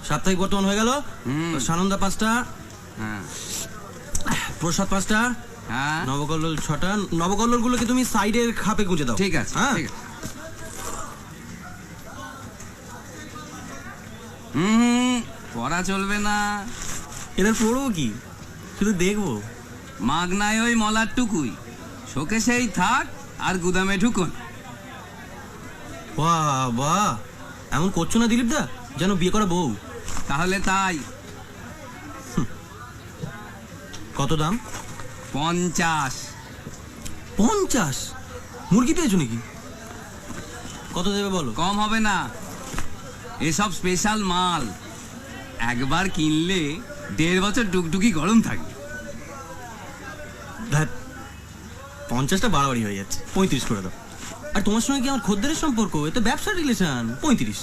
সাপ্তাহিক বর্তমান হয়ে গেল। সানন্দা 5টা, প্রসাদ 5টা, নবকল্লোল 6টা। নবকল্লোল গুলোকে তুমি সাইডের খাপে গুঁজে দাও। ঠিক আছে, ঠিক আছে। পড়া চলবে না। এদের পড়বো কি, শুধু দেখবো। মাগনায় ওই মলার টুকুই, শোকেশেই থাক আর গুদামে ঢুকুন। বাহ বাহ, এমন করছো না দিলীপ দা যেন বিয়ে করা বউ। তাহলে তাই। কত দাম? 50। 50? মুরগি পেয়েছো নাকি? কত দেবে বলো? কম হবে না, এসব স্পেশাল মাল। একবার কিনলে 1.5 বছর টুকটুকি গরম থাকবে। 50টা বাড়াবাড়ি হয়ে যাচ্ছে, 35 করে দাও। আর তোমার সঙ্গে কি আমার খদ্দেরের সম্পর্ক? এতে ব্যবসার রিলেশন। 35।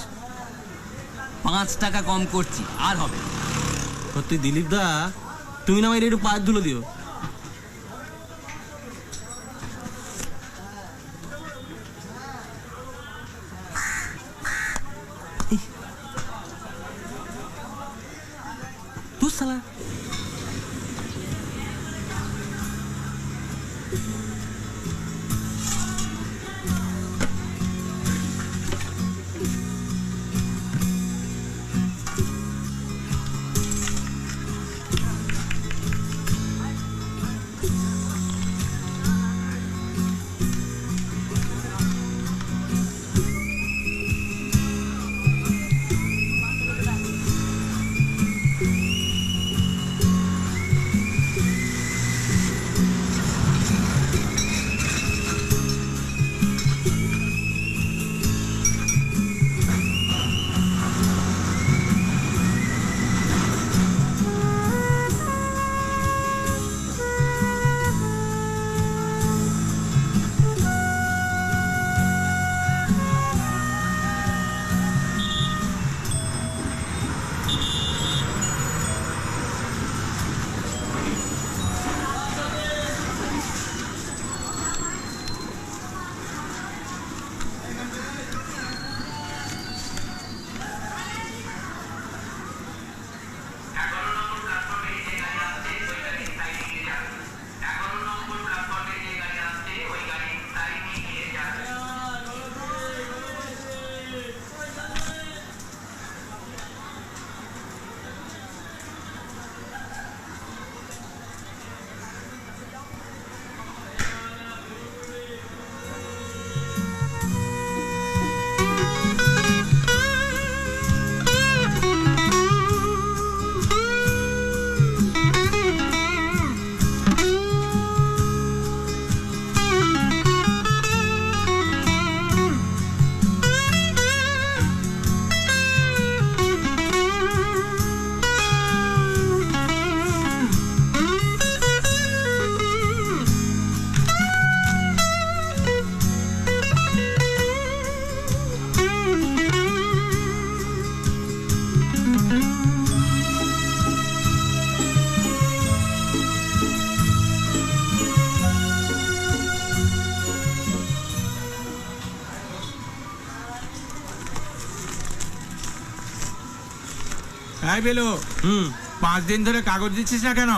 5 টাকা কম করছি, আর হবে। সত্যি দিলীপ দা, তুমি না আমায় একটু পায়ের ধুলো দিও। তুই শালা বেলু, 5 দিন ধরে কাগজ দিচ্ছিস না কেন?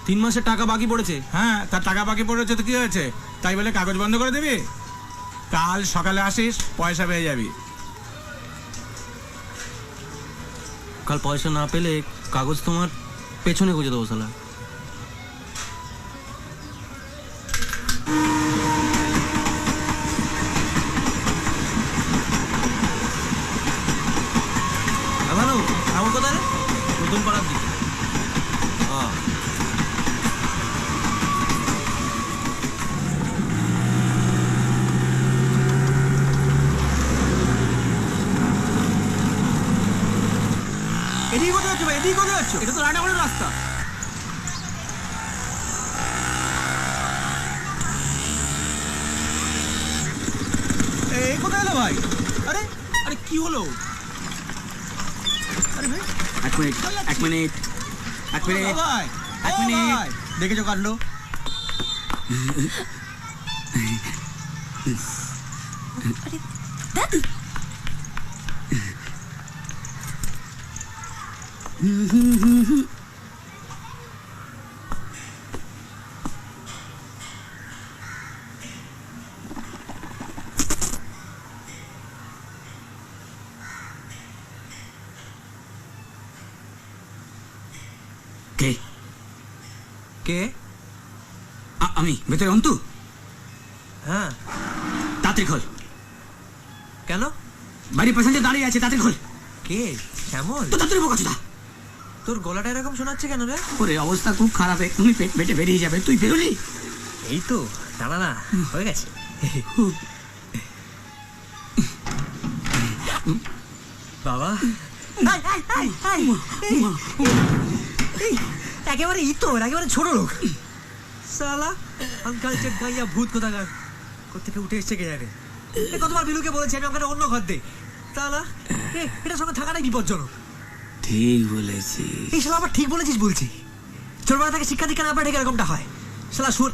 3 মাসের টাকা বাকি পড়েছে। হ্যাঁ, তার টাকা বাকি পড়েছে তো কি হয়েছে? তাই বলে কাগজ বন্ধ করে দিবি? কাল সকালে আসিস, পয়সা পেয়ে যাবি। কাল পয়সা না পেলে কাগজ তোমার পেছনে গুঁজে দেবো শালা। আমার কোথায় রে? নতুন পাড়ার দিকে। এদিকে কোথায় যাচ্ছ ভাই? এদিকে কোথায় যাচ্ছ? এটা তো রান্নাঘরের রাস্তা। এই কোথায় এলো ভাই? আরে আরে কি হলো? আরে ভাই, এক মিনিট ভাই, দেখেছো কাণ্ড? দাদু কে? কে? আমি ভেতরে অন্তু। হ্যাঁ, তাড়াতাড়ি খোল। কেন? বাড়ির প্যাসেঞ্জার দাঁড়িয়ে আছে, তাড়াতাড়ি খোল। কে? শ্যামল? তো তাড়াতাড়ি বোকাচোদা। তোর গলাটা এরকম শোনাচ্ছে কেন রে? ওরে অবস্থা খুব খারাপ, এক্ষুনি পেট বেটে বেরিয়ে যাবে। তুই বেরোলি? এই তো, দাঁড়া না, হয়ে গেছে। বাবা, একেবারে ইতর, একেবারে ছোট লোক। সালা আনকালচার গাইয়া ভূত কোথাকার, কোথেকে উঠে এসছে কে জানে। কতবার বিলুকে বলেছি আমি ওখানে অন্য ঘর দে। সালা এটার সঙ্গে থাকাটাই বিপজ্জনক। ঠিক বলেছিস। এই শালা আবার ঠিক বলেছিস বলছি। ছোটবেলা থেকে শিক্ষা দীক্ষা না পারে ঠিক এরকমটা হয়। শালা সুর।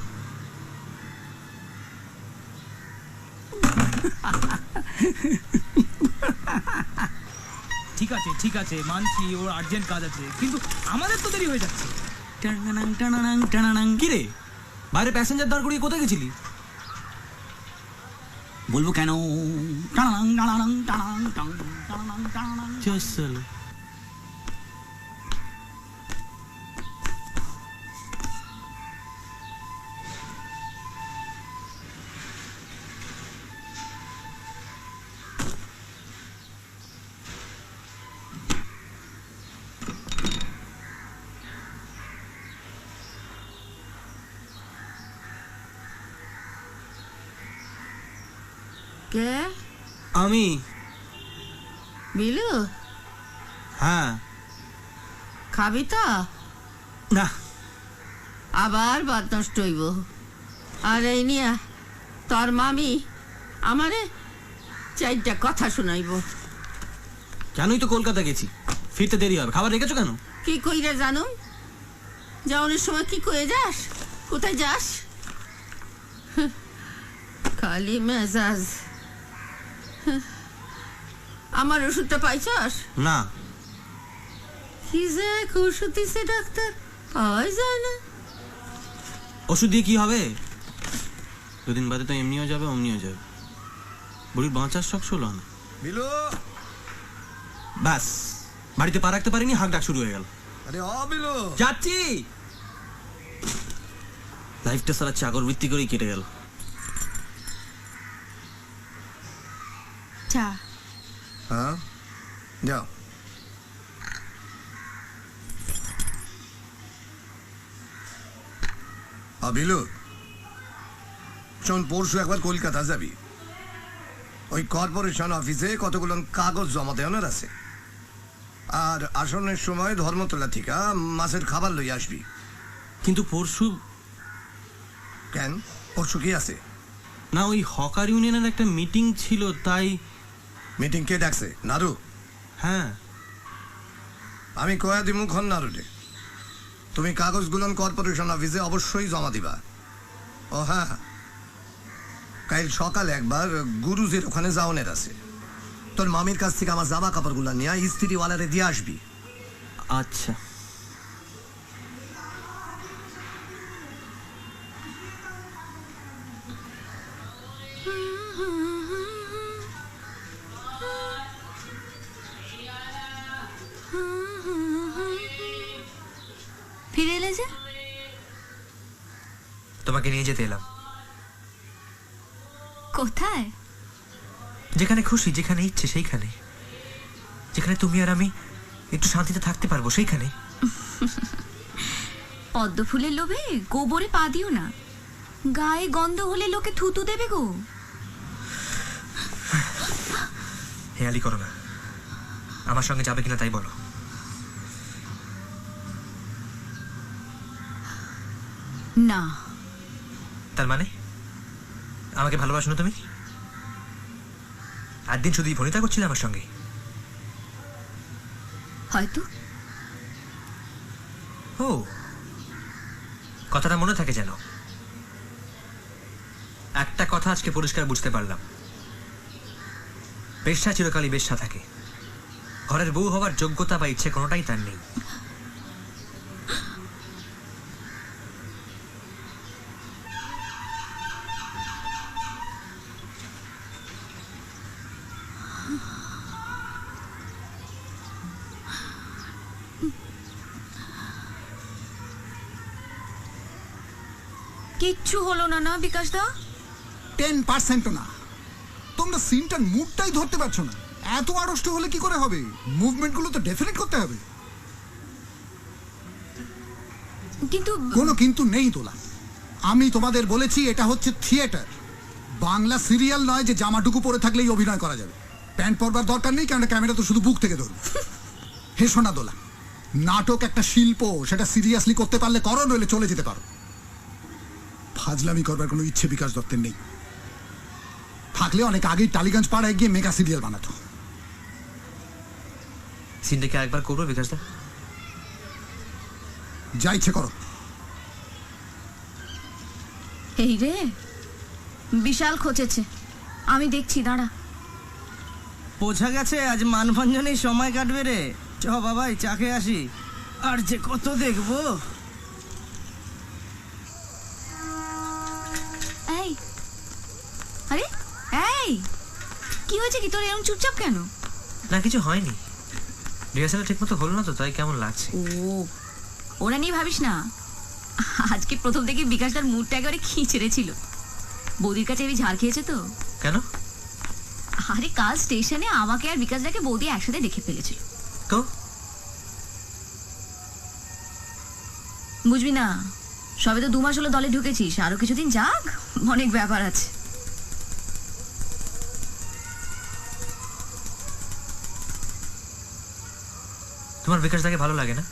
ঠিক আছে মানছি, ওর আর্জেন্ট কাজ আছে, কিন্তু আমাদের তো দেরি হয়ে যাচ্ছে। টানাং টানাং টানাং। কি রে, বাইরে প্যাসেঞ্জার দাঁড় করিয়ে কোথায় গেছিলি? বলবো কেন? টানাং টানাং টানাং টানাং টানাং টানাং। চল। কে? আমি। বিলু, হ্যাঁ। খাবি তো? না। আবার বাদ নষ্ট হইব। আর এই নিয়া তোর মামি আমারে 4টা কথা শোনাইব। কেনই তো কলকাতা গেছি, ফিরতে দেরি হবে। খাবার রেখেছো কেন? কি কইরে জানুম? যাওয়ানোর সময় কি কয়ে যাস? কোথায় যাস? খালি মেজাজ। আমার ওষুধটা পাইছস? না। কি যে এক ওষুধ দিছে ডাক্তার, পাওয়াই যায় না। ওষুধ দিয়ে কি হবে? দুদিন বাদে তো এমনিও যাবে অমনিও যাবে। বুড়ির বাঁচার শখ ছিল না। বিলু, ব্যাস, বাড়িতে পা রাখতে পারিনি, হাঁক ডাক শুরু হয়ে গেল। আরে বিলু, যাচ্ছি। লাইফটা সারা চাকর বৃত্তি করেই কেটে গেল। চা। হ্যাঁ যাও। বিলু শোন, পরশু একবার কলকাতা যাবি। ওই কর্পোরেশন অফিসে কতগুলো কাগজ জমা দেওয়ানোর আছে। আর আসনের সময় ধর্মতলা থেকে মাছের খাবার লই আসবি। কিন্তু পরশু। কেন, পরশু কি আছে? না, ওই হকার ইউনিয়নের একটা মিটিং ছিল, তাই। মিটিং কে ডাকছে? নারু? হ্যাঁ। আমি কয়া দিমু খন নারুরে, তুমি কাগজগুলো কর্পোরেশন অফিসে অবশ্যই জমা দিবা। ও হ্যাঁ, কাল সকালে একবার গুরুজির ওখানে যাওনের আছে। তোর মামির কাছ থেকে আমার জামা কাপড়গুলো নিয়ে ইস্ত্রিওয়ালারে দিয়ে আসবি। আচ্ছা। ফিরে এলে যে? তোমাকে নিয়ে যেতে এলাম। কোথায়? যেখানে খুশি, যেখানে ইচ্ছে সেইখানে। যেখানে তুমি আর আমি একটু শান্তিতে থাকতে পারবো সেইখানে। পদ্ম ফুলের লোভে গোবরে পা দিও না, গায়ে গন্ধ হলে লোকে থুতু দেবে গো। হেয়ালি করো না। আমার সঙ্গে যাবে কিনা তাই বলো। না। তার মানে আমাকে ভালোবাসো না তুমি? একদিন শুধুই ফোনিতা করছিলে আমার সঙ্গে। হয়তো। ও, কথাটা মনে থাকে যেন। একটা কথা আজকে পরিষ্কার বুঝতে পারলাম, বেশ্যা চিরকালই বেশ্যা থাকে, ঘরের বউ হবার যোগ্যতা বা ইচ্ছে কোনোটাই তার নেই। কিচ্ছু হলো না না বিকাশ দা? 10% না। তোমরা সিনটার মুডটাই ধরতে পারছো না। এত আড়ষ্ট হলে কি করে হবে? মুভমেন্টগুলো তো ডেফিনেট করতে হবে। কিন্তু কোনো কিন্তু নেই তোলা। আমি তোমাদের বলেছি এটা হচ্ছে থিয়েটার, বাংলা সিরিয়াল নয় যে জামাটুকু পরে থাকলেই অভিনয় করা যাবে। প্যান্ট পরবার দরকার নেই, কারণ ক্যামেরা তো শুধু বুক থেকে ধরবে। হে সোনা দোলা, নাটক একটা শিল্প, সেটা সিরিয়াসলি করতে পারলে করো, নইলে চলে যেতে পারো। ফাজলামি করবার কোনো ইচ্ছে বিকাশ দত্তের নেই। থাকলে অনেক আগেই টালিগঞ্জ পাড়ায় গিয়ে মেগা সিরিয়াল বানাতো। সিনটাকে একবার করবো বিকাশ দা? যা ইচ্ছে করো। এই রে, বিশাল খোঁচেছে, আমি দেখছি, দাঁড়া। বোঝা গেছে আজ মানভঞ্জনেই সময় কাটবে রে। চ বাবাই চা খেয়ে আসি, আর যে কত দেখবো। এই, আরে এই, কি হয়েছে কি তোর এরকম চুপচাপ কেন? না কিছু হয়নি, রিহার্সালটা ঠিক মতো হলো না তো, তাই কেমন লাগছে। ও, ওরা নিয়ে ভাবিস না। আজকে প্রথম থেকে বিকাশদার মুডটা একেবারে খিচড়ে ছিল। বৌদির কাছে আমি ঝাড় খেয়েছে তো। কেন? আরে কাল স্টেশনে আমাকে আর বিকাশদাকে বৌদি একসাথে দেখে ফেলেছে। তো বুঝবি না, সবে তো 2 মাস হলো দলে ঢুকেছিস, আরো কিছুদিন যাক, অনেক ব্যাপার আছে। তোমার বিকাশদাকে ভালো লাগে না?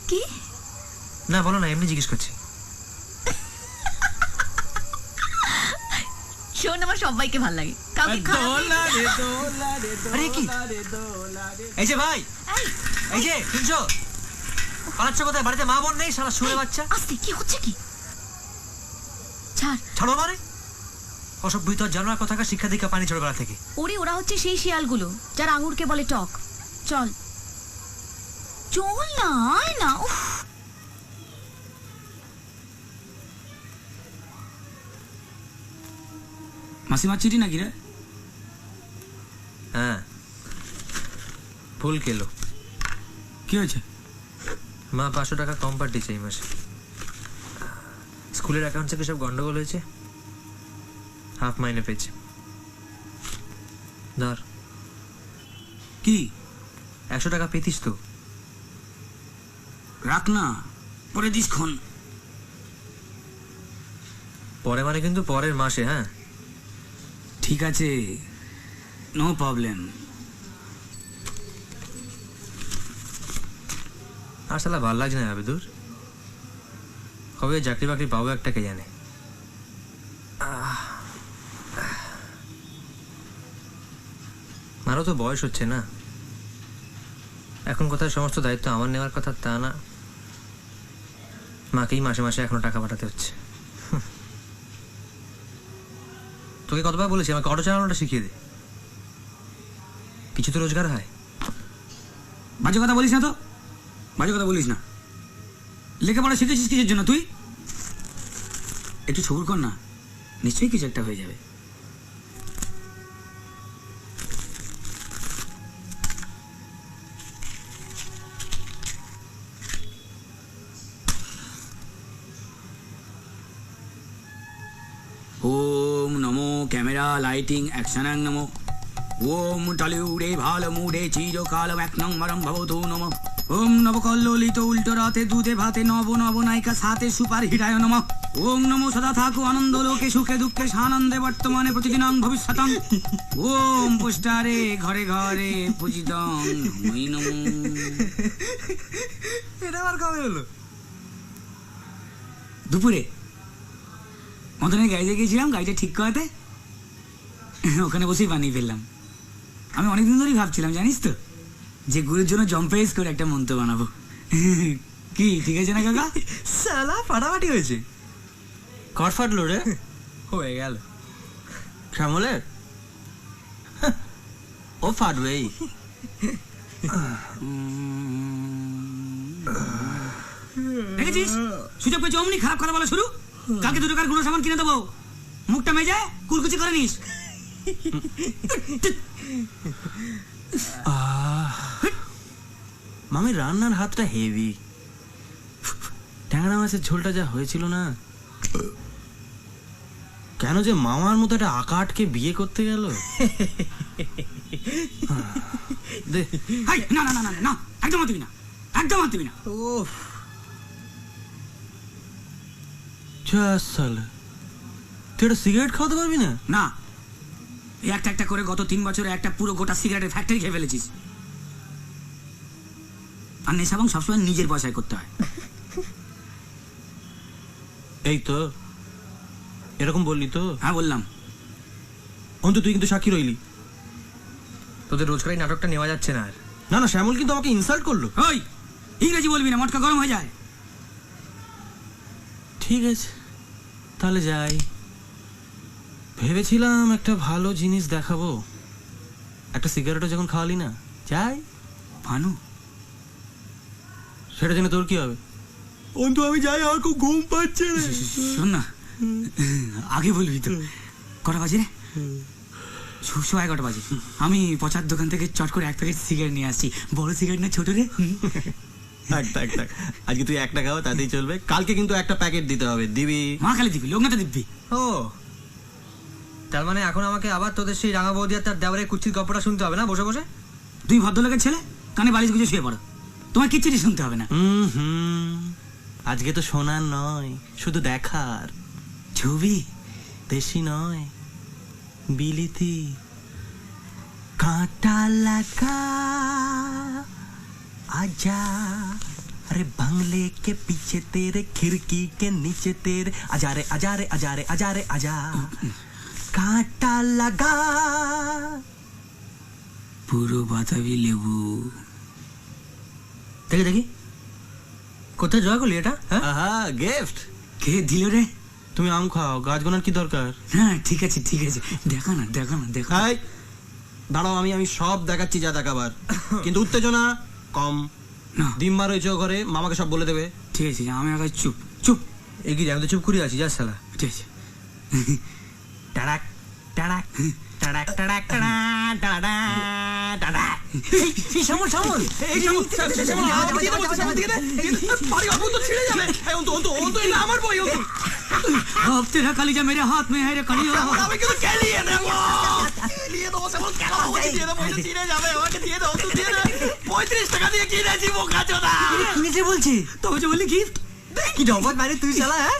কি? না বলো না, এমনি জিজ্ঞেস করছি। শোন, আমার সবাইকে ভালো লাগে, কাউকে খারাপ নেই। আরে কি? এই যে ভাই, এই, এই যে শুনছো? পালাচ্ছ কোথায়? বাড়িতে মা বোন নেই? শালা শুয়ে বাচ্চা। আস্তে, কি হচ্ছে কি? ছাড়। ছাড়ো মানে? অসভ্য তোর জানার কথাকার শিক্ষা দীক্ষা পানি ছোটবেলা থেকে। ওরে, ওরা হচ্ছে সেই শিয়ালগুলো যারা আঙুরকে বলে টক। চল চল না, আয় না। উফ, মাসিমার চিঠি নাকি রে? হ্যাঁ, ফুল কেলো। কি হয়েছে? মা 500 টাকা কম পাঠিয়েছে এই মাসে। স্কুলের অ্যাকাউন্ট থেকে সব গন্ডগোল হয়েছে, হাফ মাইনে পেয়েছে। ধর। কি? 100 টাকা পেতিস তো? রাখ না, পরে দিস খন। পরে মানে কিন্তু পরের মাসে। হ্যাঁ ঠিক আছে, নো প্রবলেম। আর শালা ভাল লাগছে না হবে দূর। কবে চাকরি বাকরি পাবো একটা কে জানে। মারও তো বয়স হচ্ছে না, এখন কোথায় সমস্ত দায়িত্ব আমার নেওয়ার কথা তা না, মাকেই মাসে মাসে এখনো টাকা পাঠাতে হচ্ছে। তোকে কতবার বলেছি আমাকে অটো চালানোটা শিখিয়ে দে, কিছু তো রোজগার হয়। বাজে কথা বলিস না তো, বাজে কথা বলিস না। লেখাপড়া শিখেছিস কিসের জন্য তুই? একটু সবুর কর না, নিশ্চয়ই কিছু একটা হয়ে যাবে। ওম নমো ক্যামেরা লাইটিং অ্যাকশন নমো। ওম টলিউডে ভালো মুডে চিরকাল 1 নম্বরম ভবতু নমঃ। ওম নবকল্লোলিত উল্টো রাতে দুধে ভাতে নব নব নায়িকা সাথে সুপার হিটায় নমঃ। ওম নমো সদা থাকু আনন্দ লোকে সুখে দুঃখে সানন্দে বর্তমানে প্রতিদিনং ভবিষ্যতং। ওম পুষ্টারে ঘরে ঘরে পূজিতং নমঃ নমঃ। এটা আবার কবে হলো? দুপুরে মদনের গাড়িতে গিয়েছিলাম, গাড়িটা ঠিক করাতে, ওখানে বসেই বানিয়ে ফেললাম। আমি অনেকদিন ধরেই ভাবছিলাম জানিস তো, যে গুরুর জন্য জম্পেস করে একটা মন্ত্র বানাবো। কি ঠিক আছে না কাকা? শালা ফাটাফাটি হয়েছে। কর ফাটলো রে? হয়ে গেল। শ্যামলের ও ফাটবেই। দেখেছিস সুযোগ পেয়েছি অমনি খারাপ কথা বলা শুরু। কালকে 2 টাকার গুঁড়ো সাবান কিনে দেবো, মুখটা মেজে কুলকুচি করে নিস। মামির রান্নার হাতটা হেভি। ট্যাংরা মাছের ঝোলটা যা হয়েছিল না, কেন যে মামার মতো একটা আকাটকে বিয়ে করতে গেল। দে হাই, না না না না না, একদম আনতিবি না, একদম আনতিবি না। সালে তুই একটা সিগারেট খাওয়াতে পারবি না? না, এই একটা একটা করে গত 3 বছরে একটা পুরো গোটা সিগারেটের ফ্যাক্টরি খেয়ে ফেলেছিস। আর নেশাবং সবসময় নিজের পয়সায় করতে হয়। এই তো এরকম বললি তো? হ্যাঁ বললাম। অন্তু তুই কিন্তু সাক্ষী রইলি। তোদের রোজকার এই নাটকটা নেওয়া যাচ্ছে না আর। না না, শ্যামল কিন্তু আমাকে ইনসাল্ট করলো। ওই ইংরেজি বলবি না, মটকা গরম হয়ে যায়। ঠিক আছে তাহলে যাই। ভেবেছিলাম একটা ভালো জিনিস দেখাবো, একটা সিগারেটও যখন খাওয়ালি না, যাই। ভানু, সেটা জেনে তোর কি হবে? অন্তু আমি যাই, আমার খুব ঘুম পাচ্ছে রে। শোন না, আগে বলবি তো। কটা বাজে রে? 11:30 বাজে। আমি পচার দোকান থেকে চট করে 1 প্যাকেট সিগারেট নিয়ে আসছি। বড় সিগারেট না ছোট রে? থাক, আজকে তুই একটা খাও তাতেই চলবে। কালকে কিন্তু একটা প্যাকেট দিতে হবে। দিবি? মা খালি দিবি, লোক না তো দিবি। ও তার মানে এখন আমাকে আবার তোদের সেই রাঙা বৌদি আর তার দেওয়ারের কুচ্ছির গল্পটা শুনতে হবে না বসে বসে? তুই ভদ্রলোকের ছেলে, কানে বালিশ গুজে শুয়ে পড়ো, তোমার কিচ্ছুটি শুনতে হবে না। আজকে তো শোনার নয়, শুধু দেখার। ছবি দেশি নয়, বিলিতি। কাঁটা লাগা आजा, अरे बंगले के पीछे तेरे, खिड़की के नीचे तेरे, आजा रे आजा रे आजा रे आजा रे आजा, कांटा लगा। পুরো বাতাবি লেবু। দেখি দেখি কোথায় জয় করলি এটা? হ্যাঁ গিফট। কে দিল রে? তুমি আম খাও, গাছ গোনার কি দরকার? হ্যাঁ ঠিক আছে ঠিক আছে, দেখা না দেখা না দেখা। হাই দাঁড়াও, আমি সব দেখাচ্ছি যা দেখাবার, কিন্তু উত্তেজনা কম। না ডিম্বা রয়েছে ঘরে, মামাকে সব বলে দেবে। ঠিক আছে, আমি আগে চুপ চুপ। এগিয়ে আমি তো চুপ করে আছি, যা শালা। ঠিক আছে। টাড়াক টাড়াক টাড়াক টাড়াক টাড়াক টাড়াক টাড়াক। এই সামল সামল अब तेरा कलीजा मेरे हाथ में है रे कलिया। কিনেছে বলছি তবে যে বললি গিফট কি ডবল মানে তুই শালা। হ্যাঁ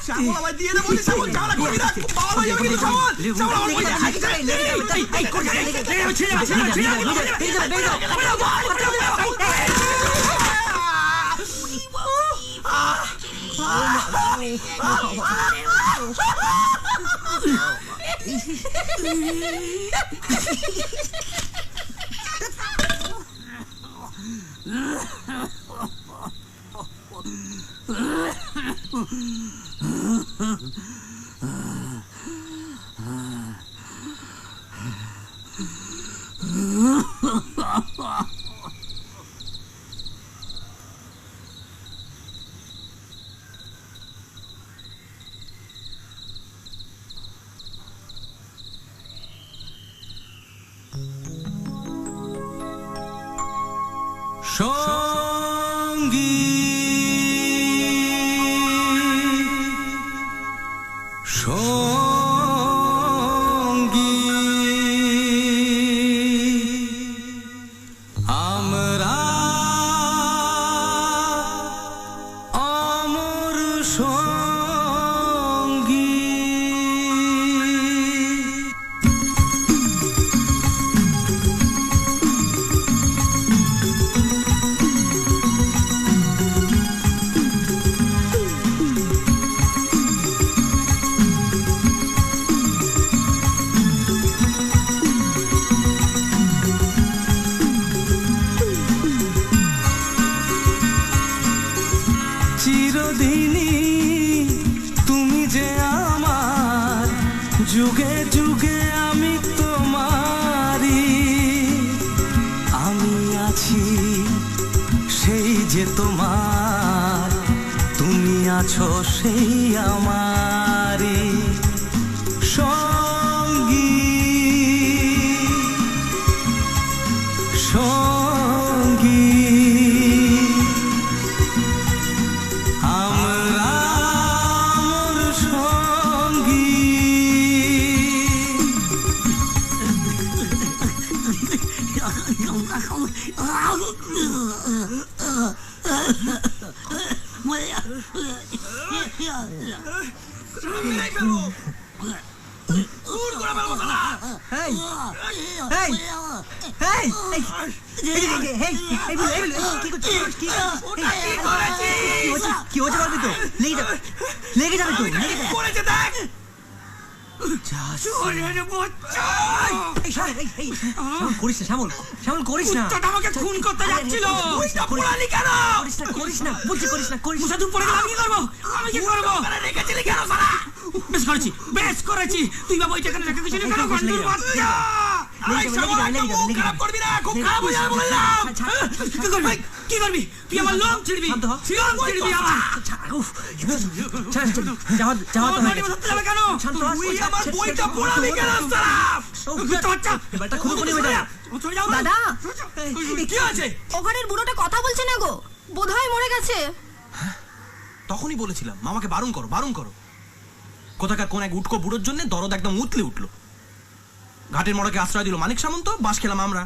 সঙ্গী সঙ্গী আমরা অমর সঙ্গী। চিরদিনই তুমি যে আমার, যুগে যুগে আমি তোমারি। আমি আছো সেই আমারই সঙ্গী সঙ্গী আমরা মোর সঙ্গী এই এই এই এই এই কি হচ্ছে বলবি তো লেগে যাবে তো করিস না শ্যামল শ্যামল করিস না আমাকে খুন করতে যাচ্ছিল করিস না বলছি করিস না করিস মুসা তুমি পড়ে গেলে আমি কি করবো রেখেছিলি কেন সারা বেশ করেছি তুই বাবা ওইটা কেন রেখে দিয়েছিলি কেন গন্ডুর বাচ্চা খারাপ করবি না খুব খারাপ হয়ে যাবে বললাম কি করবি তুই আমার লোম ছিড়বি লোম ছিড়বি আমার কেন তুই আমার বইটা পড়াবি কেন দাদা কি আছে ওখানের বুড়োটা কথা বলছে না গো বোধহয় মরে গেছে। তখনই বলেছিলাম মামাকে বারণ করো বারণ করো কোথাকার কোন এক উটকো বুড়োর জন্য দরদ একদম উতলে উঠলো ঘাটের মোড়কে আশ্রয় দিল মানিক সামন্ত বাস খেলাম আমরা।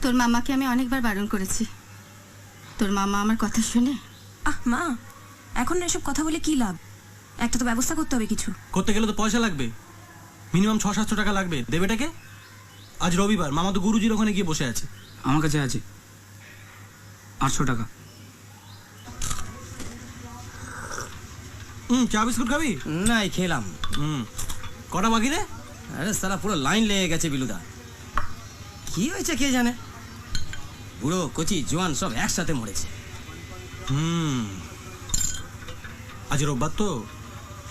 তোর মামাকে আমি অনেকবার বারণ করেছি, তোর মামা আমার কথা শুনে। মা এখন এসব কথা বলে কি লাভ, একটা তো ব্যবস্থা করতে হবে কিছু। করতে গেলে তো পয়সা লাগবে, মিনিমাম 600-700 টাকা লাগবে। দেবেটাকে? আজ রবিবার, মামা তো গুরুজির ওখানে গিয়ে বসে আছে। আমার কাছে আছে 800 টাকা। চা বিস্কুট খাবি? নাই খেলাম। কটা বাকি রে? আরে সালা পুরো লাইন লেগে গেছে বিলুদা। কি হয়েছে কে জানে, বুড়ো কচি জোয়ান সব একসাথে মরেছে। আজ রোববার তো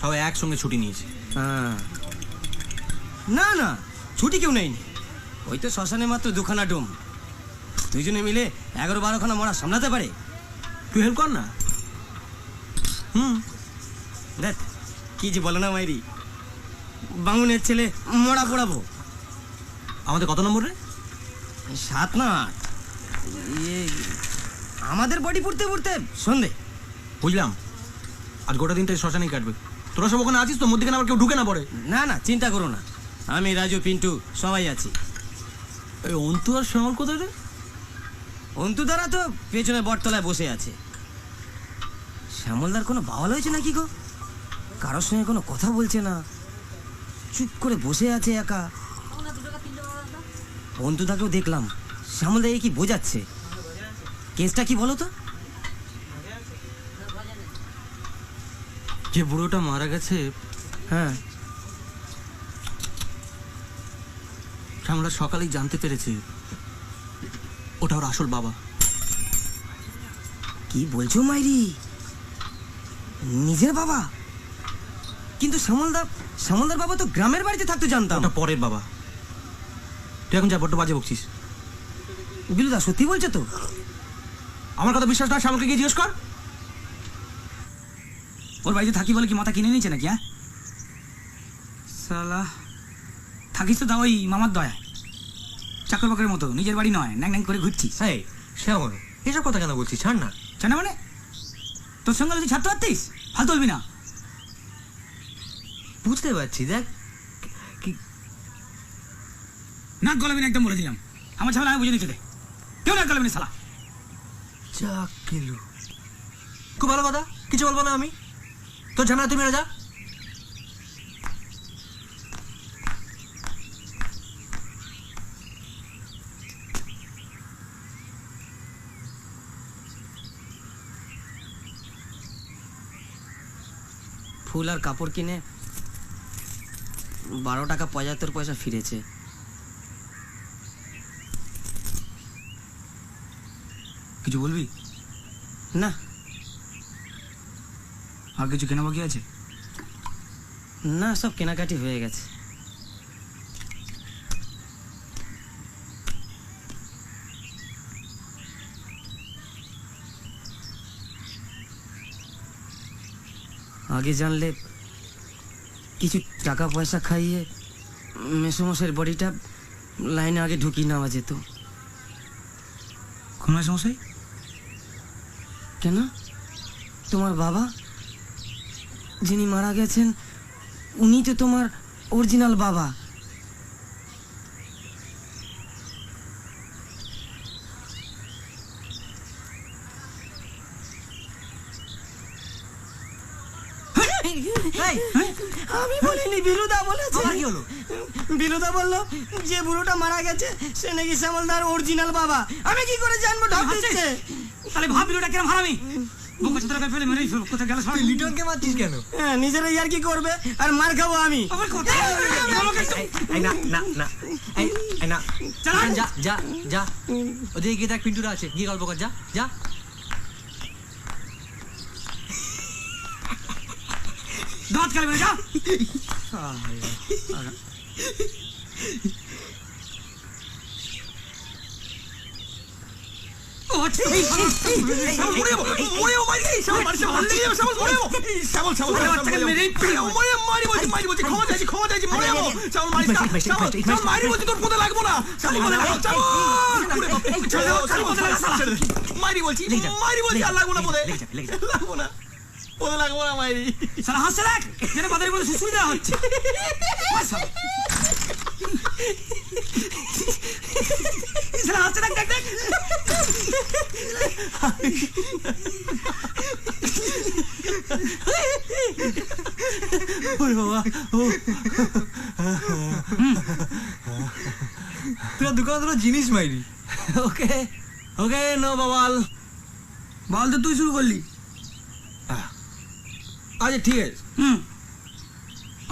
সবাই একসঙ্গে ছুটি নিয়েছে। না না ছুটি কেউ নেয়নি, ওই তো শ্মশানে মাত্র 2খানা ডোম, দুইজনে মিলে 11-12খানা মরা সামলাতে পারে। তুই হেল্প কর না। দেখ কি যে বলো না মাইরি, বাঙুনের ছেলে মরা পড়াবো। আমাদের কত নম্বর রে? 7 না 8। আমাদের বডি পুড়তে পুড়তে সন্ধে। বুঝলাম, আজ গোটা দিনটাই শ্মশানেই কাটবে। তোরা সব ওখানে আছিস তো, মধ্যখানে আবার কেউ ঢুকে না পড়ে? না না চিন্তা করো না, আমি রাজু পিন্টু সবাই আছি। এই অন্তু আর শ্যামল কোথায় রে? অন্তু দ্বারা তো পেছনে বটতলায় বসে আছে। শ্যামলদার কোনো বাওয়াল হয়েছে নাকি গো? কারোর সঙ্গে কোনো কথা বলছে না, চুপ করে বসে আছে একা। অন্তুদাকেও দেখলাম, শ্যামলদা কি বোঝাচ্ছে, কেসটা কি বলো তো? যে বুড়োটা মারা গেছে, হ্যাঁ আমরা সকালেই জানতে পেরেছি ওটা ওর আসল বাবা। কি বলছো মাইরি, নিজের বাবা? কিন্তু শ্যামলদার বাবা তো গ্রামের বাড়িতে থাকতো জানতাম। ওটা পরের বাবা। তুই এখন যা, বড্ড বাজে বকছিস। বিলুদা সত্যি বলছো তো? আমার কথা বিশ্বাস না, শ্যামলকে গিয়ে জিজ্ঞেস কর। ওর বাড়িতে থাকি বলে কি মাথা কিনে নিয়েছে নাকি? হ্যাঁ সালা, থাকিস তো তা ওই মামার দয়া, চাকর বাকরের মতো, নিজের বাড়ি নয়, ন্যাং ন্যাং করে ঘুরছিস। এই শ্যামল এসব কথা কেন বলছিস, ছাড় না। ছাড় না মানে? তোর সঙ্গে তুই ছাড়তে পারতিস, ফালতু বলবি না। বুঝতে পারছি, দেখ নাক গলাবি না, একদম বলে দিলাম। আমার ঝামেলা আমি বুঝে নিতে দে, কেউ নাক গলাবি না সালা। যাক গেল, খুব ভালো কথা, কিছু বলবো না আমি। তোর ঝামেলা তুই মেরে যা। ফুল আর কাপড় কিনে 12 টাকা 75 পয়সা ফিরেছে। কিছু বলবি না আর কিছু কেনা বাকি আছে? না সব কেনাকাটি হয়ে গেছে। আগে জানলে কিছু টাকা পয়সা খাইয়ে মেসোমশের বডিটা লাইনে আগে ঢুকিয়ে নেওয়া যেত। কোন সমস্যায়? কেন? তোমার বাবা যিনি মারা গেছেন উনি তো তোমার অরিজিনাল বাবা। আমি বলিনি, বিলুদা বলেছে। কি হলো? বিলুদা বললো যে বুড়োটা মারা গেছে সে নাকি শ্যামলদার অরিজিনাল বাবা। আমি কি করে জানবো? ঢপ দিচ্ছে। তাহলে ভাব বিলুটা কিরম হারামি, বুকে চোদরা ফেলে মেরে কোথায় গেল? লিটনকে মারছিস কেন? নিজেরা ইয়ার কি করবে আর মার খাবো আমি। যা যা যা, ওদিকে গিয়ে দেখ পিন্টুরা আছে, গিয়ে গল্প কর। যা যা। দাঁত কালে যা। হাসছে দেখ, যেন বাজারের মধ্যে সুবিধা হচ্ছে। হাসছে দেখ দেখ দেখ। তোরা দোকানে তোরা জিনিস মাইরি। ওকে ওকে, নো বাবাল। বল তো তুই শুরু করলি। আচ্ছা ঠিক আছে।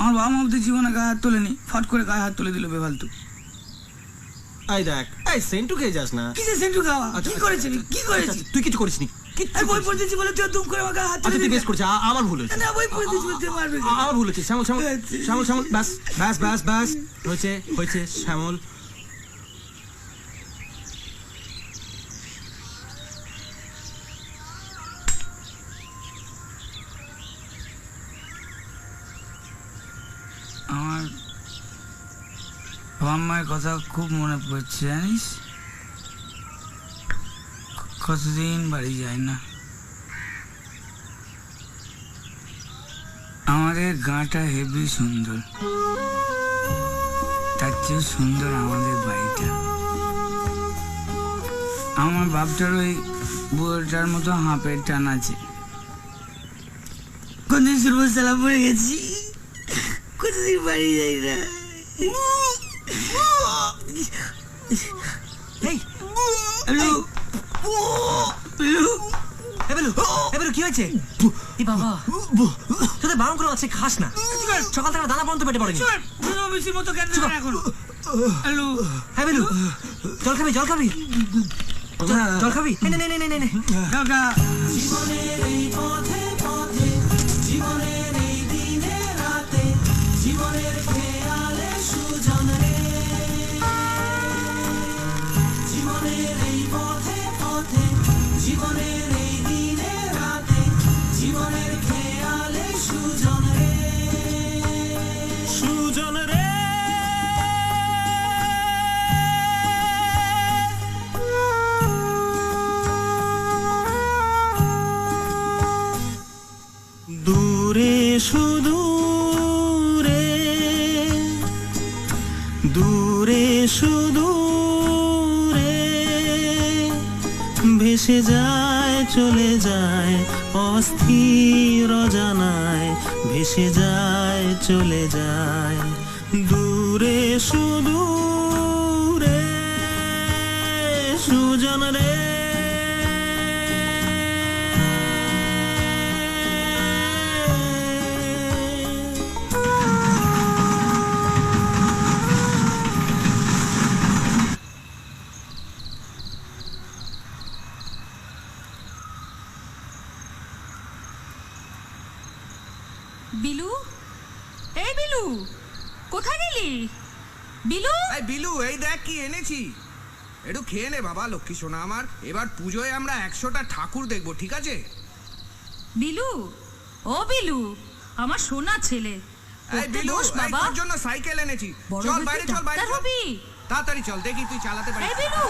আমার বাবা মা অব্দি জীবনে গায়ে হাত তোলেনি, ফট করে গায়ে হাত তুলে দিল বেফালতু। এই দেখ, এই সেন্টু খেয়ে যাস না। কিসের সেন্টু খাওয়া? কি করেছিলি? কি করেছিস? তুই কিছু করিস নি। বই পড়তেছি বলে তুই দুম করে গায়ে হাত তুলে তুই দিলি। বেশ করছিস, আমার ভুল হয়েছে। না, বই পড়তেছি বলতে পারবে। আমার ভুল হয়েছে। শ্যামল শ্যামল শ্যামল শ্যামল, ব্যাস ব্যাস ব্যাস ব্যাস, হয়েছে হয়েছে শ্যামল। আমার বাবা মায়ের কথা খুব মনে পড়ছে জানিস। কতদিন বাড়ি যায় না। আমাদের গাঁটা হেবি সুন্দর, তার চেয়ে সুন্দর আমাদের বাড়িটা। আমার বাপটার ওই বুড়োটার মতো হাঁপের টান আছে। কোনদিন সুরবসালা পড়ে গেছি, কোনদিন বাড়ি যাই না। কি হয়েছে? বাবা তোদের বারণ করে আছে, খাস না। সকাল থেকে দানা পর্যন্ত পেটে পড়েনি। হ্যাঁ বেলু, জল খাবি? জল খাবি? জল খাবি? নে নে নে নে নে। জীবনের এই পথে পথে, জীবনের এই দিনে রাতে, জীবনের খেয়ালে সুজন রে। জীবনের এই পথে পথে, জীবনের এই দিনে রাতে, জীবনের খেয়ালে সুজন রে। সুজন রে। দূরে সুদূরে, দূরে সুদূরে ভেসে যায়, চলে যায় অস্থির অজানায়, ভেসে যায়, চলে যায় দূরে সুদূরে। সুজন রে। বিলু, এই বিলু, কোথায় গেলি? বিলু, এই বিলু, এই দেখ কি এনেছি, একটু খেয়ে নে বাবা লক্ষ্মী সোনা আমার। এবার পুজোয় আমরা 100টা ঠাকুর দেখবো, ঠিক আছে? বিলু, ও বিলু, আমার সোনা ছেলে এই বিলু, দোষ এই বাবা তোর জন্য সাইকেল এনেছি। বড় চল হয়ে বাইরে তুই চল, বাইরে ডাক্তার চল। হবি? তাড়াতাড়ি চল, দেখি তুই চালাতে পারিস। এই বিলু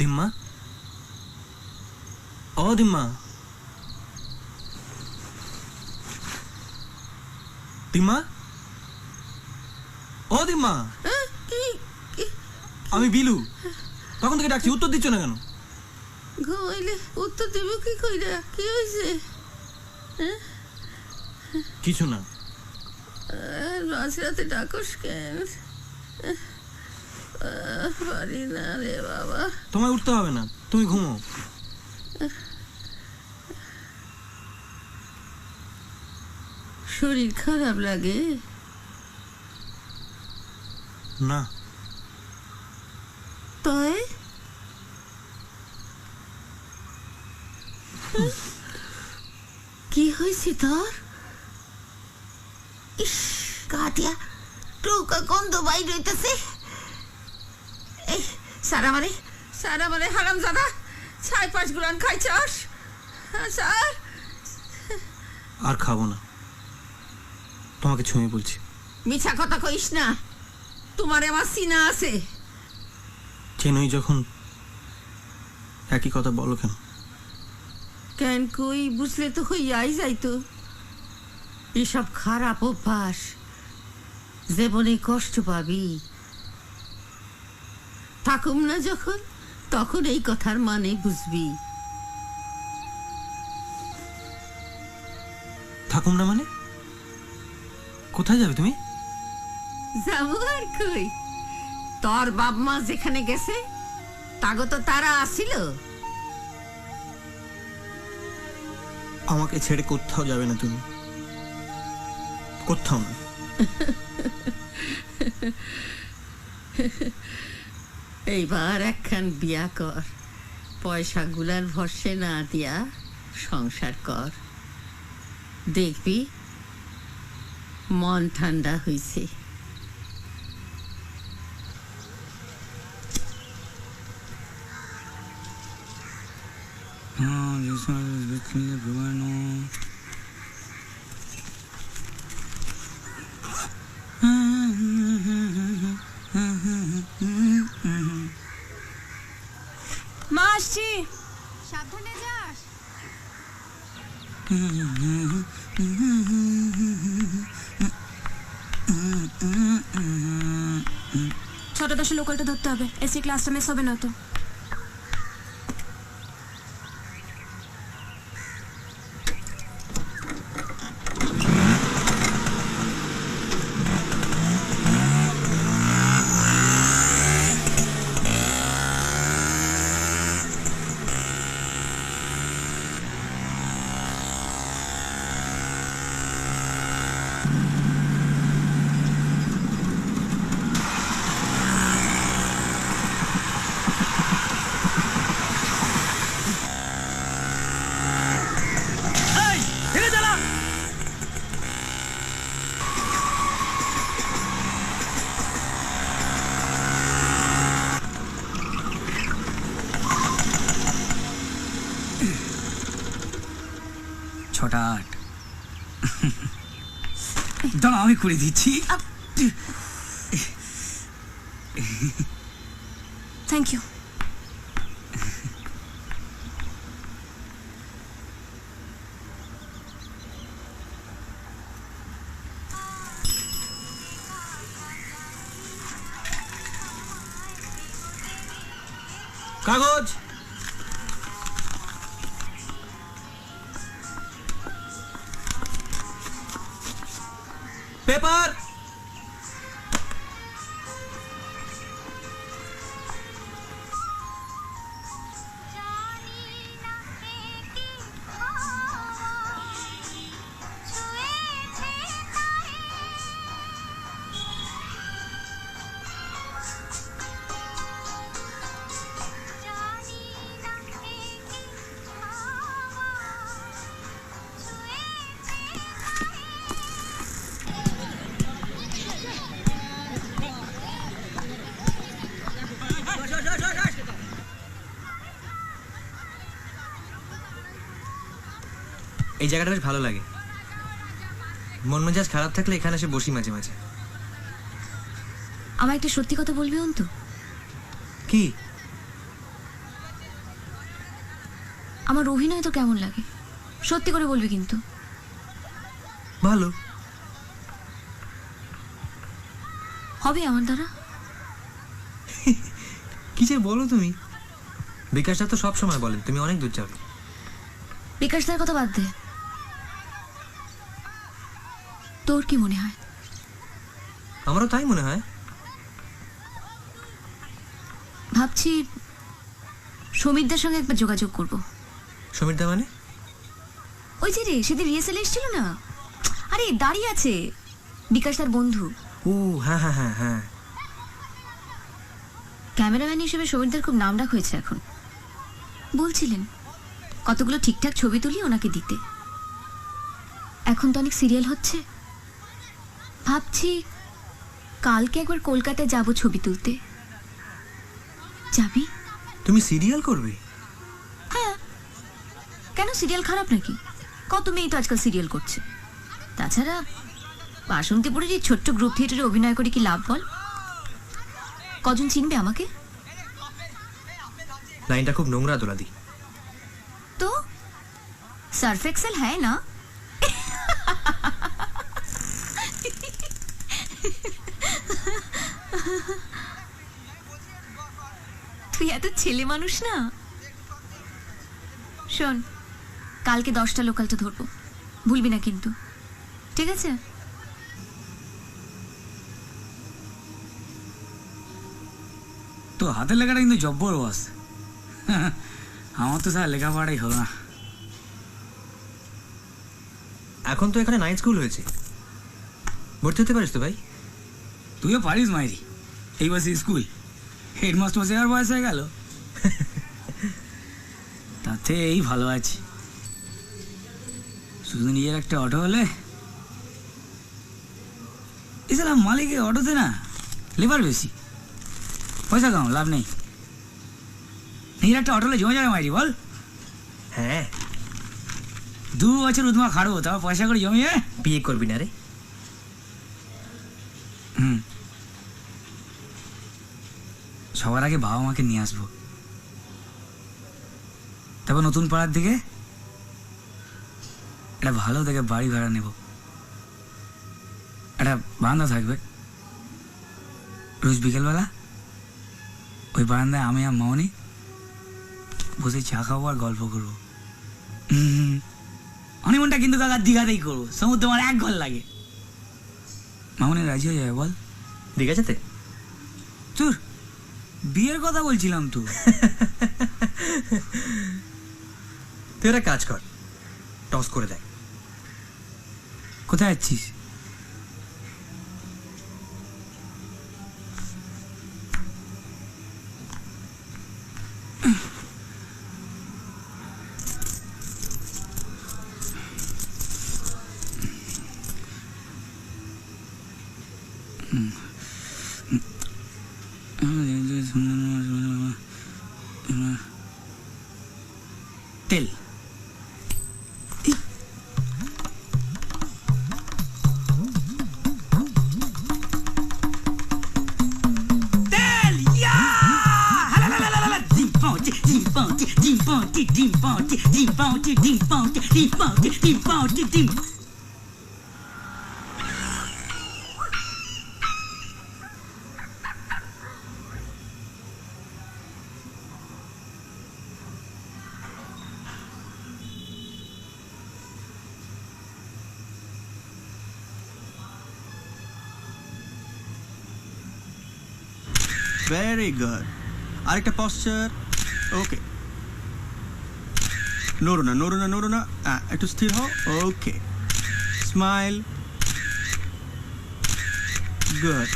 দিম্মা, ও দিম্মা, দিম্মা, ও দিম্মা, আমি বিলু। তখন থেকে ডাকছি, উত্তর দিচ্ছ না কেন? ঘুমাইলে উত্তর দেব কি কইরা? কি হয়েছে? কিছু না। মাঝরাতে ডাকস কেন? পারি না রে বাবা। তোমায় উঠতে হবে না, তুমি ঘুমো। শরীর খারাপ লাগে না। তাই কি হয়েছে তোর? ইস, কাটিয়া টুকা গন্ধ বাইর হইতেছে। সারা মানে হারাম জাদা, 4-5 গ্রাম খাইছাস? স্যার, আর খাবো না, তোমাকে ছুঁয়ে বলছি। মিছা কথা কইস না, তোমার আমার সিনা আছে। চেনই যখন একই কথা বলো কেন? কেন কই, বুঝলে তো হইয়াই যাইতো। এসব খারাপ অভ্যাস, জীবনে কষ্ট পাবি। থাকুম না যখন, তখন এই কথার মানে বুঝবি। থাকুম না মানে? কোথায় যাবে তুমি? যাবো আর কই, তোর বাপ মা যেখানে গেছে তাগো তো তারা আসিল। আমাকে ছেড়ে কোথাও যাবে না তুমি, কোথাও না। এইবার একখান বিয়া কর, পয়সা গুলার ভরসে না দিয়া সংসার কর, দেখবি মন ঠান্ডা হইছে। মা আসছি, সাবধানে যাস। ছটা 10 লোকালটা ধরতে হবে, এসি ক্লাসটা মিস হবে না তো। দাঁড়া, আমি করে দিচ্ছি। Thank you. কাগজ, পেপার, এই জায়গাটা বেশ ভালো লাগে। মন মেজাজ খারাপ থাকলে এখানে এসে বসি মাঝে মাঝে। আমার একটা সত্যি কথা বলবি অন্তু? কি? আমার অভিনয় তো কেমন লাগে, সত্যি করে বলবি কিন্তু। ভালো হবে আমার দ্বারা? কি যে বলো তুমি। বিকাশদা তো সব সময় বলেন তুমি অনেক দূর যাবে। বিকাশদার কথা বাদ দে, তোর কি মনে হয়? আমারও তাই মনে হয়। ভাবছি সমীরদার সঙ্গে একবার যোগাযোগ করব। সমীরদা মানে? ওই যে রে সেদিন রিহার্সালে এসেছিল না, আরে দাঁড়িয়ে আছে, বিকাশদার বন্ধু। ও হ্যাঁ হ্যাঁ হ্যাঁ হ্যাঁ। ক্যামেরাম্যান হিসেবে সমীরদার খুব নামডাক হয়েছে এখন। বলছিলেন কতগুলো ঠিকঠাক ছবি তুলি ওনাকে দিতে। এখন তো অনেক সিরিয়াল হচ্ছে, ভাবছি কালকে একবার কলকাতায় যাব ছবি তুলতে। যাবি? তুমি সিরিয়াল করবে? হ্যাঁ, কেন সিরিয়াল খারাপ নাকি? কত মেয়ে তো আজকাল সিরিয়াল করছে। তাছাড়া বাসন্তীপুরের এই ছোট্ট গ্রুপ থিয়েটারে অভিনয় করে কি লাভ বল? কজন চিনবে আমাকে? লাইনটা খুব নোংরা দোলাদি। তো সার্ফ এক্সেল হ্যায় না? তুই এত ছেলে মানুষ না। শোন, কালকে 10টা লোকালটা ধরবো, ভুলবি না কিন্তু, ঠিক আছে? তো হাতের লেখাটা কিন্তু জব্বর বস। আমার তো স্যার লেখাপড়াই হলো না। এখন তো এখানে নাইট স্কুল হয়েছে, ভর্তি হতে পারিস তো ভাই? তুইও পারিস মাইরি, এই বয়সে স্কুল হেডমাস্টার বসে আর বয়স হয়ে গেল। তাতে এই ভালো আছি, শুধু নিজের একটা অটো হলে। এছাড়া মালিকের অটোতে না লেবার বেশি, পয়সা কম, লাভ নেই। নিজের একটা অটো হলে জমে যাবে মাইরি, বল? হ্যাঁ, 2 বছর উদমা খাড়বো, তারপর পয়সা করে জমিয়ে বিয়ে করবি না রে? সবার আগে বাবা মাকে নিয়ে আসবো, তারপর নতুন পাড়ার দিকে একটা ভালো দেখে বাড়ি ভাড়া নেব, একটা বারান্দা থাকবে, রোজ বিকেলবেলা ওই বারান্দায় আমি আর মামনি বসে চা খাবো আর গল্প করবো। অনিমনটা কিন্তু কাকা দীঘাতেই করবো, সমুদ্র আমার 1 ঘর লাগে। মামনি রাজি হয়ে যাবে বল? দীঘা যেতে? চুর, বিয়ের কথা বলছিলাম তো। তুই একটা কাজ কর, টস করে দেখ। কোথায় যাচ্ছিস? তেল। Very good. আরেকটা পশ্চার। ওকে, নড়ো না নড়ো না নড়ো না, একটু স্থির হও। Okay, smile. Good.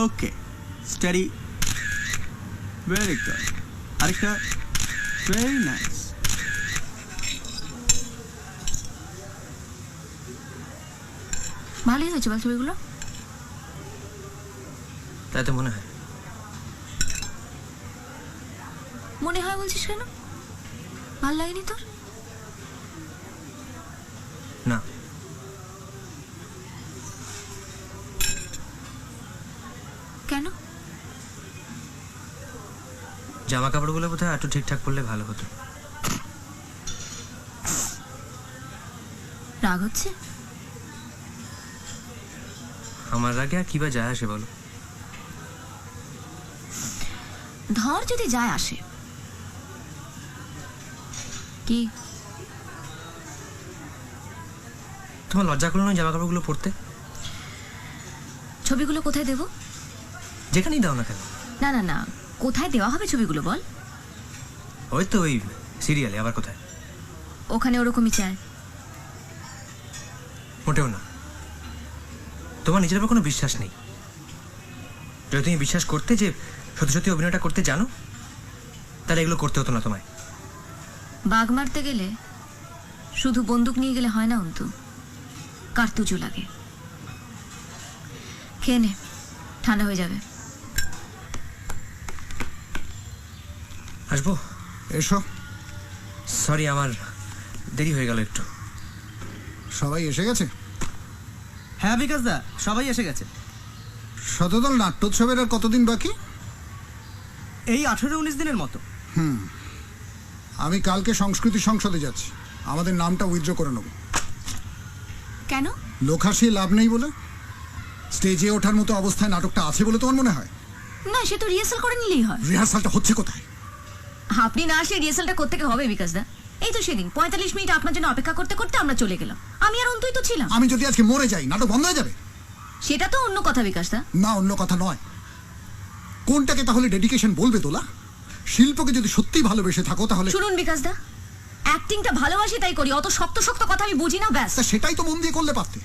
Okay, study. Very good. আরেকটা। Very nice. ভালোই হয়েছে বল ছবিগুলো? তাই তো মনে হয়। মনে হয় বলছিস কেন? ভাল লাগেনি তোর? না। কেন? জামা কাপড়গুলো বোধহয় একটু ঠিকঠাক করলে ভালো হতো। রাগ হচ্ছে? আমার রাগে আর কি বা যায় আসে বলো? ধর যদি যায় আসে, কি তোমার লজ্জা করলো না জামা কাপড়গুলো পরতে? ছবিগুলো কোথায় দেব? যেখানেই দাও না কেন। না না না, কোথায় দেওয়া হবে ছবিগুলো বল? ওই তো ওই সিরিয়ালে। আবার কোথায়? ওখানে ওরকমই চায়। মোটেও না। তোমার নিজের উপর কোনো বিশ্বাস নেই। যদি তুমি বিশ্বাস করতে যে সত্যি সত্যি অভিনয়টা করতে জানো, তাহলে এগুলো করতে হতো না তোমায়। বাঘ মারতে গেলে শুধু বন্দুক নিয়ে গেলে হয় না অন্তু, কার্তুজও লাগে। খেয়ে নে, ঠান্ডা হয়ে যাবে। আসবো? এসো। সরি, আমার দেরি হয়ে গেল একটু। সবাই এসে গেছে? হ্যাঁ বিকাশ দা, সবাই এসে গেছে। শতদল নাট্যোৎসবের আর কতদিন বাকি? এই 18-19 দিনের মতো। আমি কালকে সংস্কৃতি সংসদে যাচ্ছি। আমাদের নামটা উইথড্র করে নেব। কেন? লোক হাসিয়ে লাভ নেই বলে? স্টেজে ওঠার মতো অবস্থায় নাটকটা আছে বলে তোমার মনে হয়? না, সে তো রিহার্সাল করে নিলেই হয়। রিহার্সালটা হচ্ছে কোথায়? আপনি না আসলে রিহার্সালটা করতে হবে বিকাশ দা। এই তো সেদিন 45 মিনিট আপনার জন্য অপেক্ষা করতে করতে আমরা চলে গেলাম। আমি আর অন্তুই তো ছিলাম। আমি যদি আজকে মরে যাই, নাটক বন্ধ হয়ে যাবে? সেটা তো অন্য কথা বিকাশ দা। না, অন্য কথা নয়। কোনটাকে তাহলে ডেডিকেশন বলবে তোলা? শিল্পকে যদি সত্যি ভালোবেসে থাকো তাহলে। শুনুন বিকাশ দা, অ্যাক্টিংটা ভালোবাসি তাই করি, অত শক্ত শক্ত কথা আমি বুঝি না। ব্যাস, সেটাই তো মন দিয়ে করলে পারতে।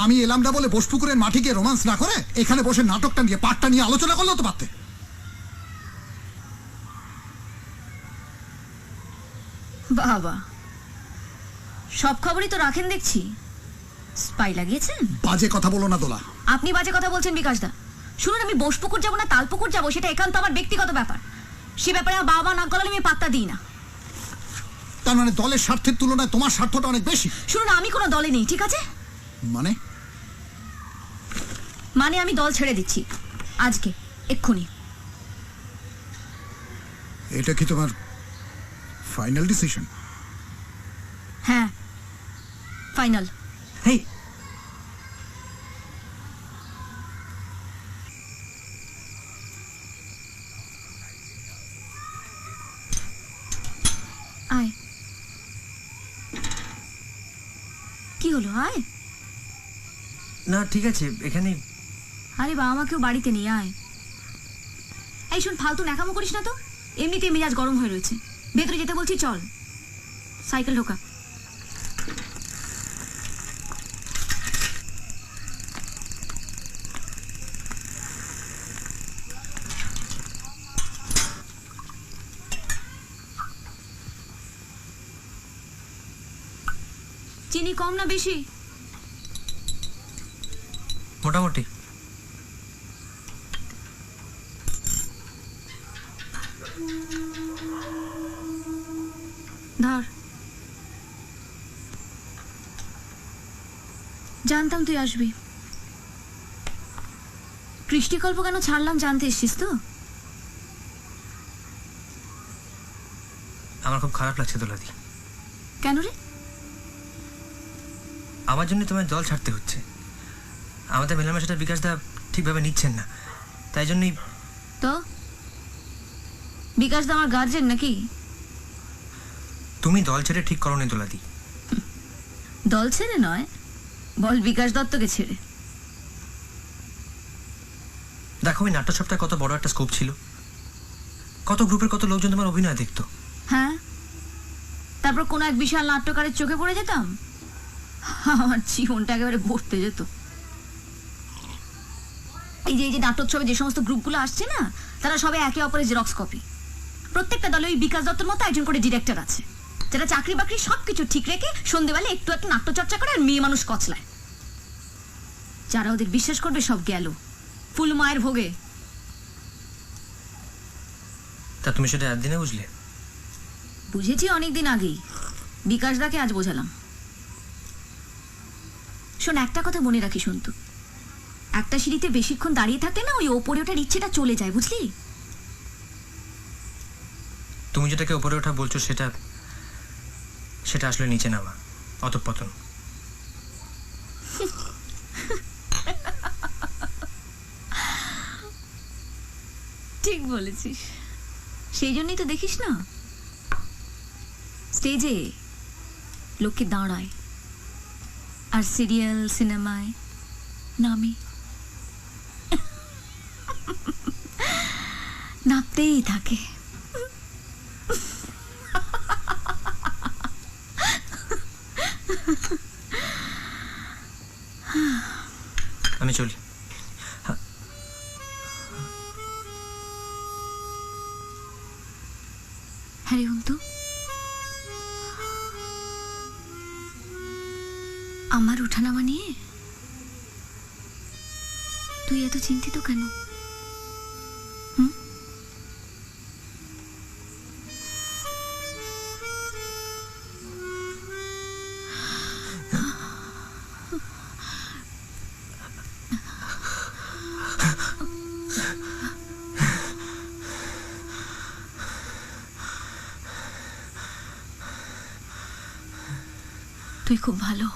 আমি এলাম না বলে বোসপুকুরের মাঠে গিয়ে রোমান্স না করে এখানে বসে নাটকটা নিয়ে, পাঠটা নিয়ে আলোচনা করলেও তো পারতে। বাবা, সব খবরই তো রাখেন দেখছি। স্পাই লাগিয়েছেন? বাজে কথা বলো না দোলা। আপনি বাজে কথা বলছেন বিকাশ দা। শুনুন, আমি বোসপুকুর যাবো না তালপুকুর যাবো সেটা একান্ত আমার ব্যক্তিগত ব্যাপার। সে ব্যাপারে আমার বাবা নাক গলালে আমি পাত্তা দিই না। তার মানে দলের স্বার্থের তুলনায় তোমার স্বার্থটা অনেক বেশি? শুনুন, আমি কোনো দলে নেই, ঠিক আছে? মানে আমি দল ছেড়ে দিচ্ছি আজকে, এক্ষুনি। এটা কি তোমার ফাইনাল ডিসিশন? হ্যাঁ, ফাইনাল। হেই, আয়। কি হলো? আয়। না ঠিক আছে, এখানেই। আরে বাবা মা কেউ বাড়িতে নেই, আয়। এই শোন, ফালতু ন্যাকামো করিস না তো। এমনিতে মেজাজ গরম হয়ে রয়েছে। ভেতরে যেতে বলছি, চল। সাইকেল ঢোকা। চিনি কম না বেশি? মোটামুটি। ধর। জানতাম তুই আসবি। কৃষ্টিকল্প কেন ছাড়লাম জানতে এসছিস তো? আমার খুব খারাপ লাগছে দোলাদি। কেন রে? আমার জন্য তোমার দল ছাড়তে হচ্ছে। আমাদের মেলামেশাটা বিকাশ দা ঠিকভাবে নিচ্ছেন না, তাই জন্যই। তো বিকাশ দা আমার গার্জেন নাকি? তুমি দল ছেড়ে ঠিক করো নি দোলাদি। দল ছেড়ে নয়, বল বিকাশ দত্তকে ছেড়ে। দেখো, ওই নাট্যোৎসবটায় কত বড় একটা স্কোপ ছিল। কত গ্রুপের কত লোকজন তোমার অভিনয় দেখতো। হ্যাঁ, তারপর কোন এক বিশাল নাট্যকারের চোখে পড়ে যেতাম, আমার জীবনটা একেবারে ভরতে যেত। এই যে নাট্যোৎসবে যে সমস্ত গ্রুপগুলো আসছে না, তারা সবাই একে অপরের জেরক্স কপি। প্রত্যেকটা দলে ওই বিকাশ দত্তর মতো একজন করে ডিরেক্টর আছে, যারা চাকরি বাকরি সবকিছু ঠিক রেখে সন্ধ্যেবেলা একটু একটু নাট্যচর্চা করে আর মেয়ে মানুষ কচলায়। যারা ওদের বিশ্বাস করবে সব গেল ফুল মায়ের ভোগে। তা তুমি সেটা একদিনে বুঝলে? বুঝেছি অনেকদিন আগেই, বিকাশ দাকে আজ বোঝালাম। শোন, একটা কথা মনে রাখি সন্তু, একটা সিঁড়িতে বেশিক্ষণ দাঁড়িয়ে থাকলে না ওই ওপরে ওঠার ইচ্ছেটা চলে যায়, বুঝলি? তুমি যেটাকে ওপরে ওঠা বলছো সেটা সেটা আসলে নিচে নামা, অধঃপতন। ঠিক বলেছিস, সেই জন্যই তো দেখিস না স্টেজে লোকে দাঁড়ায় আর সিরিয়াল সিনেমায় নামে নামতেই থাকে। আমি চলি। হ্যাঁ অন্তু, আমার ওঠানামা নিয়ে তুই এত চিন্তিত কেন? তুই খুব ভালো।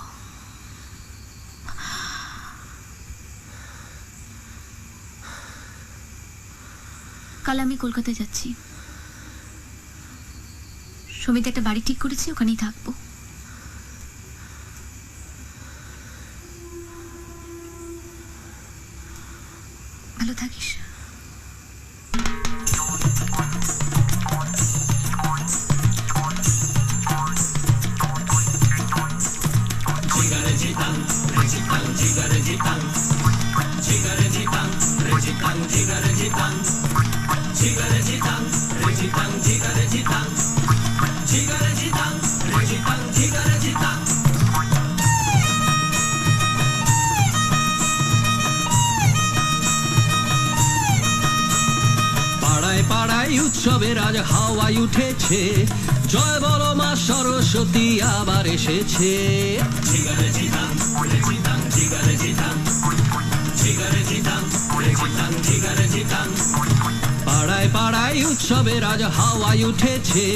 কাল আমি কলকাতায় যাচ্ছি, সমিতি একটা বাড়ি ঠিক করেছি, ওখানেই থাকবো। ভালো থাকিস। পাড়ায় পাড়ায় উৎসবের আজ হাওয়ায় উঠেছে, জয় বলো মা সরস্বতী আবার এসেছে। পাড়ায় পাড়ায় উৎসবের আজ হাওয়ায় উঠেছে,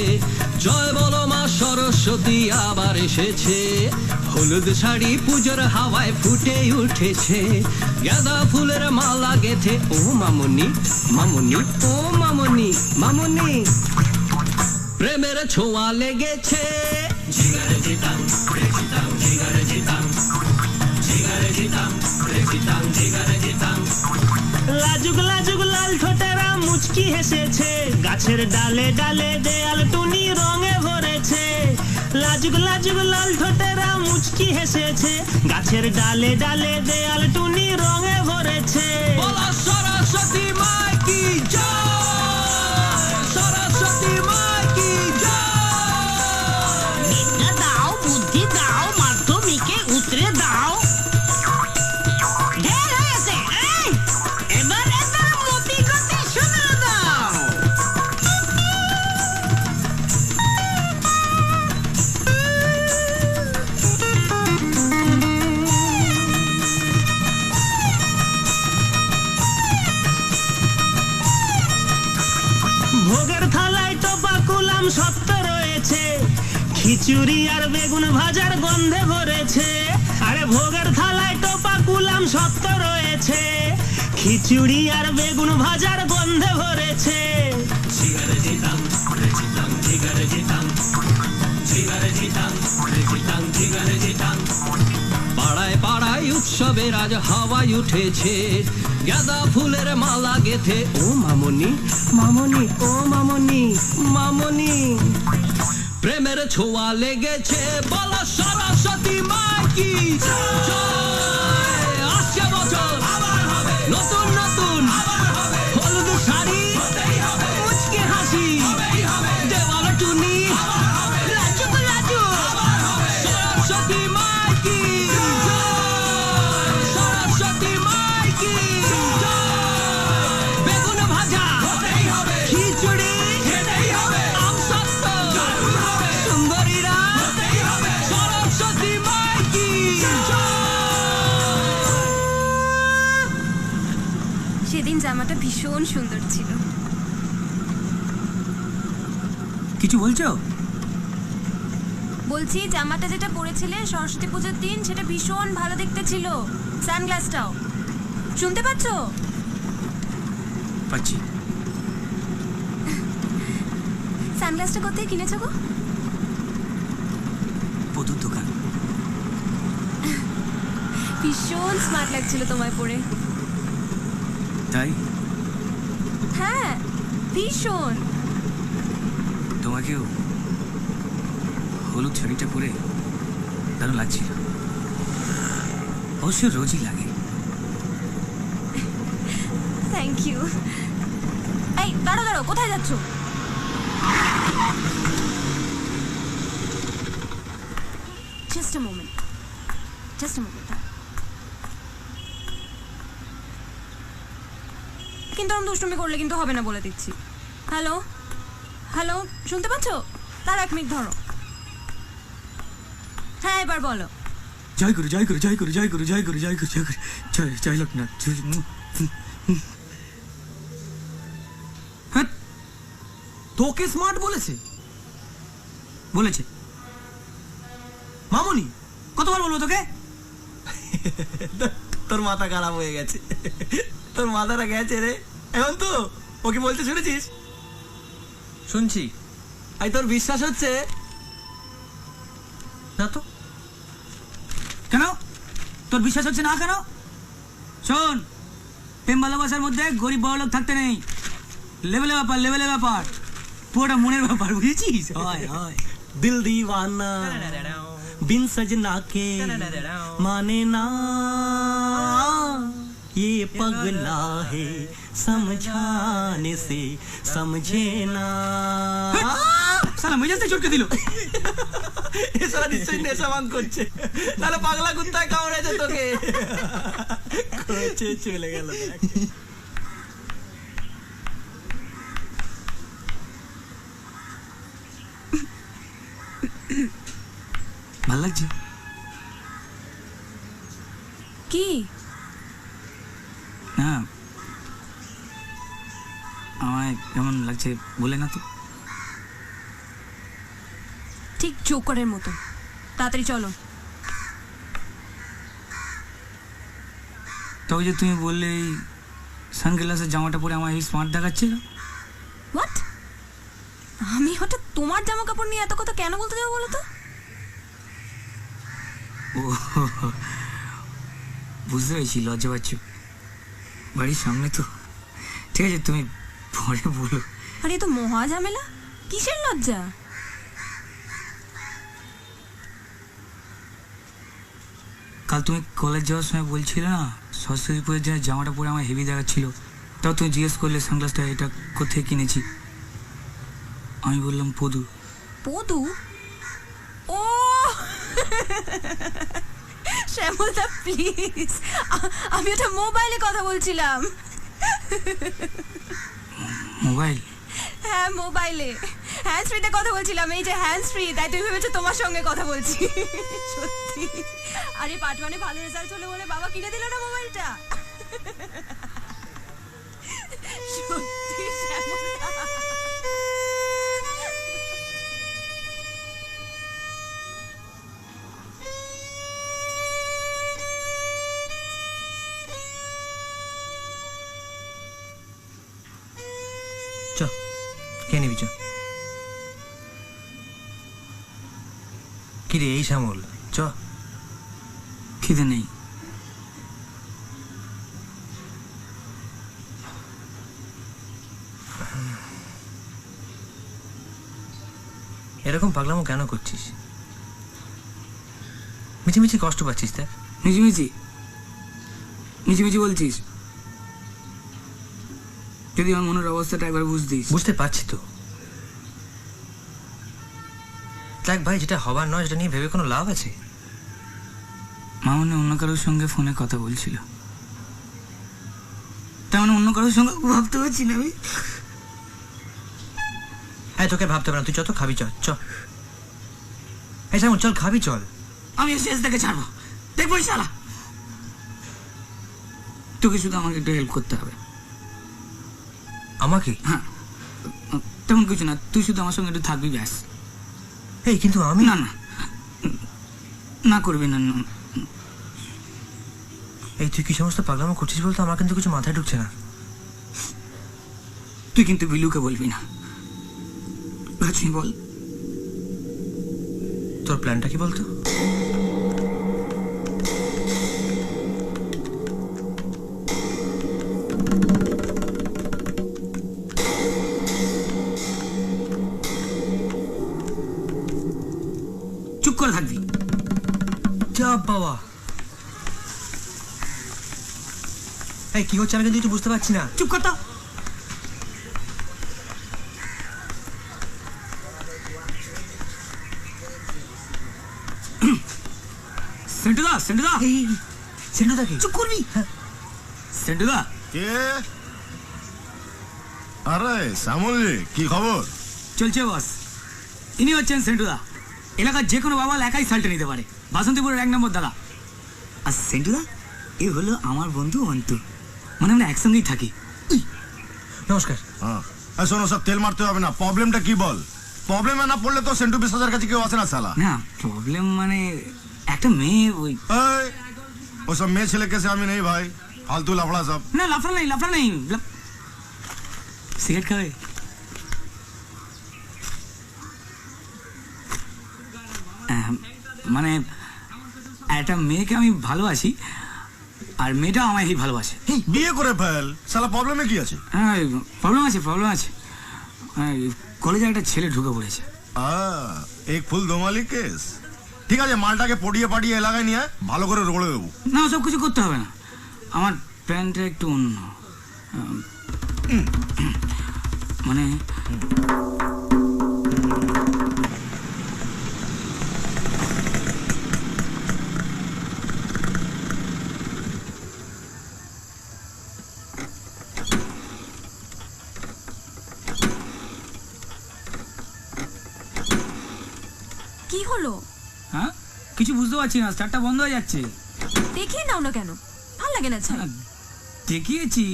জয় বলো মা সরস্বতী আবার এসেছে। হলুদ শাড়ি পুজোর হাওয়ায় ফুটে উঠেছে, গাঁদা ফুলের মালা গেথে ও মামনি মামনি ও মামনি মামনি প্রেমের ছোঁয়া লেগেছে। লাজুক লাজুক লাল ঠোঁটেরা মুচকি হেসেছে, গাছের ডালে ডালে দেয়াল টুনি রঙে ভরেছে। লাজুক লাজুক লাল ঠোঁটেরা মুচকি হেসেছে, গাছের ডালে ডালে দেয়াল টুনি রঙে ভরেছে। বলো সরস্বতী মাই কি জয়, সরস্বতী মাই কি জয়। বিদ্যা দাও, বুদ্ধি দাও, মাধ্যমিকে উতরে দাও। ঢের হয়েছে, এবার এবার মতি গতি শুনে দাও। ভোগের থালায় টোপা কুলাম সত্য রয়েছে, খিচুড়ি আর বেগুন ভাজার গন্ধে ভরেছে। আরে ভোগের থালায় টোপা কুলাম সত্য রয়েছে, খিচুড়ি আর বেগুন ভাজার গন্ধে ভরেছে। পাড়ায় পাড়ায় উৎসবের আজ হাওয়ায় উঠেছে, গাঁদা ফুলের মালা গেথে ও মামনি মামনি ও মামনি মামনি প্রেমের ছোঁয়া লেগেছে। বলো সরস্বতী মাই কি জয়। আসছে বছর নতুন নতুন হলুদ শাড়ি, মুচকি হাসি, দেওয়াল টুনি, লাজুক লাজুক সরস্বতী মাই কি জয়, সরস্বতী মাই কি জয়। বেগুন ভাজা, খিচুড়ি, আম সত্য, সুন্দরীরা, সরস্বতী মাই কি জয়। সেদিন জামাটা ভীষণ সুন্দর ছিল। কিছু বলছো? বলছি জামাটা যেটা পরেছিলে সরস্বতী পুজোর দিন সেটা ভীষণ ভালো দেখতে ছিল। সানগ্লাসটাও। শুনতে পাচ্ছ? পাচ্ছি। সানগ্লাসটা কোথায় কিনেছো গো? বধুর দোকান। ভীষণ স্মার্ট লাগছিল তোমায় পরে। তাই? হ্যাঁ ভীষণ। তোমাকেও হলুদ শাড়িটা পরে দারুণ লাগছিল। অবশ্য রোজই লাগে। Thank you. এই দাঁড়ো দাঁড়ো, কোথায় যাচ্ছ? Just a moment, just a moment. কিন্তু আমি দুষ্টুমি করলে কিন্তু হবে না, বলে দিচ্ছি। হ্যালো হ্যালো, শুনতে পাচ্ছ? তার 1 মিনিট ধরো। হ্যাঁ এবার বলো। জয় গুরু জয় গুরু জয় গুরু জয় গুরু জয় গুরু জয় গুরু জয় গুরু জয় জয় লোকনাথ। তোকে স্মার্ট বলেছে? বলেছে। মামুনি কতবার বলবো তোকে? তোর মাথা খারাপ হয়ে গেছে, তোর মাথাটা গেছে রে। এখন তো ওকে বলতে শুনেছিস? শুনছি। আই তোর বিশ্বাস হচ্ছে না তো? কেন তোর বিশ্বাস হচ্ছে না কেন? শোন, প্রেম ভালোবাসার মধ্যে গরিব বড় লোক থাকতে নেই। লেভেলের ব্যাপার, লেভেলের ব্যাপার, পুরোটা মনের ব্যাপার, বুঝেছিস? হয় হয়। दिल दीवाना बिन सजना के माने ना, ये पगला है समझाने से समझे ना। সালা মেজাজটা চটকে দিল। এছাড়া নিশ্চয়ই নেশাবান করছে, তাহলে পাগলা কুত্তায় কামড়েছে তোকে। চলে গেল। ভাল লাগছে কি? না আমায় কেমন লাগছে বলে না তো। ঠিক জোকরের মতো। তাড়াতাড়ি চলো। তবে যে তুমি বললে এই সানগ্লাসের জামাটা পরে আমার এই স্মার্ট দেখাচ্ছিল। হোয়াট? আমি হঠাৎ তোমার জামা কাপড় নিয়ে এত কথা কেন বলতে যাবো বলো তো? ও বুঝতে পেরেছি, লজ্জা পাচ্ছ। বাড়ির সামনে তো। ঠিক আছে তুমি পরে বলো। আরে এ তো মহা ঝামেলা। কিসের লজ্জা? কাল তুমি কলেজ যাওয়ার সময় বলছিলে না সরস্বতী পুজোর জন্য জামাটা পরে আমার হেভি দেখাচ্ছিল। তাও তুমি জিজ্ঞেস করলে সানগ্লাসটা এটা কোথায় কিনেছি। আমি বললাম পদু। পদু? ও শ্যামলদা প্লিজ, আমি ওটা মোবাইলে কথা বলছিলাম। মোবাইল? হ্যাঁ মোবাইলে হ্যান্ড ফ্রিতে কথা বলছিলাম। এই যে হ্যান্ড ফ্রি, তাই তুমি ভেবেছো তোমার সঙ্গে কথা বলছি। সত্যি। আরে পাঠ মানে ভালো রেজাল্ট হলো বলে বাবা কিনে দিল না মোবাইলটা। সত্যি শ্যামলদা। চ কে নিবি? চ। কিরে এই শ্যামল, চ। খিদে নেই। এরকম পাগলামো কেন করছিস? মিছিমিছি কষ্ট পাচ্ছিস? দেখ মিছিমিছি মিছিমিছি বলছিস? যদি আমার মনের অবস্থাটা একবার বুঝতিস। বুঝতে পারছি তো। দেখ ভাই, যেটা হবার নয় সেটা নিয়ে ভেবে কোনো লাভ আছে? মামনি অন্য কারোর সঙ্গে ফোনে কথা বলছিল, তার মানে অন্য কারোর সঙ্গে ভাবতে পারছি না আমি। হ্যাঁ তোকে ভাবতে হবে না, তুই যত খাবি চল। চ এই শ্যামল চল, খাবি চল। আমি শেষ থেকে ছাড়বো, দেখবো শালা। তোকে শুধু আমাকে একটু হেল্প করতে হবে। আমাকে? হ্যাঁ, তেমন কিছু না, তুই শুধু আমার সঙ্গে একটু থাকবি ব্যাস। এই কিন্তু আমি না না না করবি না, না। এই তুই কি সমস্ত পাগলামো করছিস বলতো, আমার কিন্তু কিছু মাথায় ঢুকছে না। তুই কিন্তু বিলুকে বলবি না। লক্ষ্মী বল, তোর প্ল্যানটা কি বলতো? চুপ করে থাকবি। যা বাবা, এই কি হচ্ছে আমি কিন্তু কিছু বুঝতে পারছি না। চুপ কর তো। সেন্টুদা, সেন্টুদা, এই সেন্টুদা কি? চুপ করবি। সেন্টুদা, কে? আরে শ্যামলজি, কি খবর? চলছে বস। ইনি হচ্ছেন সেন্টুদা। এলাকার যে কোনো বাবা একাই সাল্টে নিতে পারে, বাসন্তীপুরের 1 নম্বর দাদা। আর সেন্টুদা এ হলো আমার বন্ধু অন্তু, মানে আমরা একসঙ্গেই থাকি। নমস্কার। হ্যাঁ, শোনো, সব তেল মারতে হবে না। প্রবলেমটা কি বল? প্রবলেমে না পড়লে তো সেন্টু বিশ্বাসের কাছে কেউ আসে না শালা। না প্রবলেম মানে একটা মেয়ে, ওই ওসব মেয়ে ছেলে কেসে আমি নেই ভাই, ফালতু লাফড়া সব। না লাফড়া নেই, লাফড়া নেই। সিগারেট খাবে? মানে একটা মেয়েকে আমি ভালোবাসি, আর মেয়েটাও আমায় ভালোবাসে। বিয়ে করে ফেল শালা, প্রবলেমে কি আছে? হ্যাঁ প্রবলেম আছে, প্রবলেম আছে। কলেজে একটা ছেলে ঢুকে পড়েছে। এক ফুল দোমালি কেস। ঠিক আছে, মালটাকে পটিয়ে পাটিয়ে এলাকায় নিয়ে ভালো করে রগড়ে দেবো। না সব কিছু করতে হবে না, আমার প্ল্যানটা একটু অন্য। মানে কি হলো? হ্যাঁ কিছু বুঝতে পারছি না, স্টার্টটা বন্ধ হয়ে যাচ্ছে। দেখিয়ে নাও না কেন? ভাল লাগে না ছাই। দেখিয়েছি।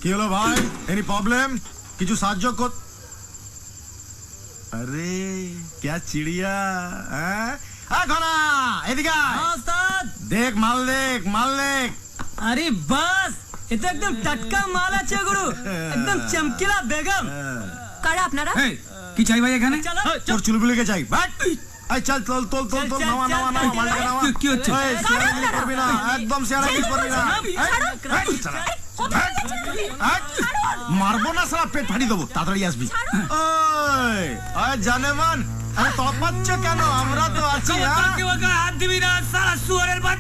কি হলো ভাই, এনি প্রবলেম? কিছু সাহায্য কর। আরে क्या चिड़िया হ্যাঁ? ঘনা এদিকে দেখ, মাল দেখ, মাল দেখ। আরে বাস, এটা একদম টাটকা মাল আছে গুরু, একদম চমকিলা বেগম। কারা আপনারা? কি চাই ভাই এখানে? তোর চুলগুলিকে চাই। এই চল, তোল তোল তোল তোল, নামা নামা নামা, মালটাকে নামা। কি হচ্ছে? শেয়ারাগিরি করবি না, একদম শেয়ারাগিরি করবি না। মারবো না শালা, পেট ফাটিয়ে দেবো, তাড়াতাড়ি আসবি। ওই জানে মান, আরে তপাচ্ছ কেন? আমরা তো আছি। হাত দিবি না সারা শুয়ারের বাট।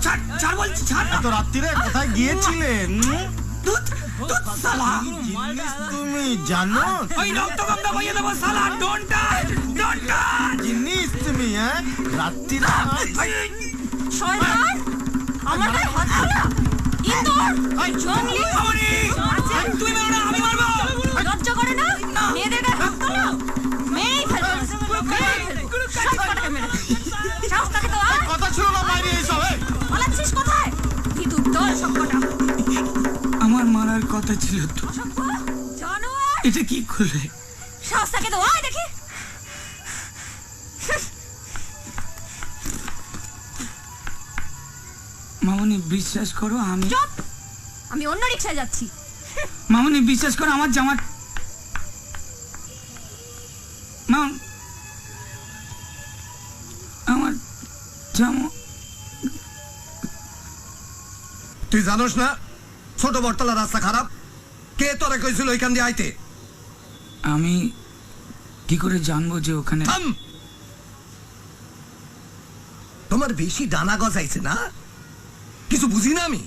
ছাড় ছাড় বলছি, ছাড়। এত রাত্রিরে কোথায় গিয়েছিলেন? তুমি জানো ওই রক্ত গঙ্গা বইয়ে দেবো সালা। Don't touch, don't touch. জিনিস তুমি, হ্যাঁ রাত্রিরে শয়তান, আমার গায়ে হাত তোলা। ইন্দোর, জঙ্গলি, তুই মারো না, আমি মারবো। লজ্জা করে না? মেয়েদের গায়ে হাত তোলা? মেয়েই ফেলবো, মেয়েই ফেলবো। সব কটাকে মেরে দেবো। সাহস থাকে তো আয়। কথা ছিল না বাইরে এইসব। পালাচ্ছিস কোথায়? ভিতর দল সব কটা। আমার মারার কথা ছিল তো। জানোয়ার, এটা কি করলে? সাহস থাকে তো আয় দেখি। মামনি বিশ্বাস করো, আমি চুপ, আমি অন্য রিকশায় যাচ্ছি। মামনি বিশ্বাস করো, আমার জামা আমার জামা। তুই জানোস না ছোট বটতলা রাস্তা খারাপ? কে তোরে কইছিল ওইখান দিয়ে আইতে? আমি কি করে জানবো যে ওখানে? তোমার বেশি ডানা গজাইছে না? কিছু বুঝি না আমি।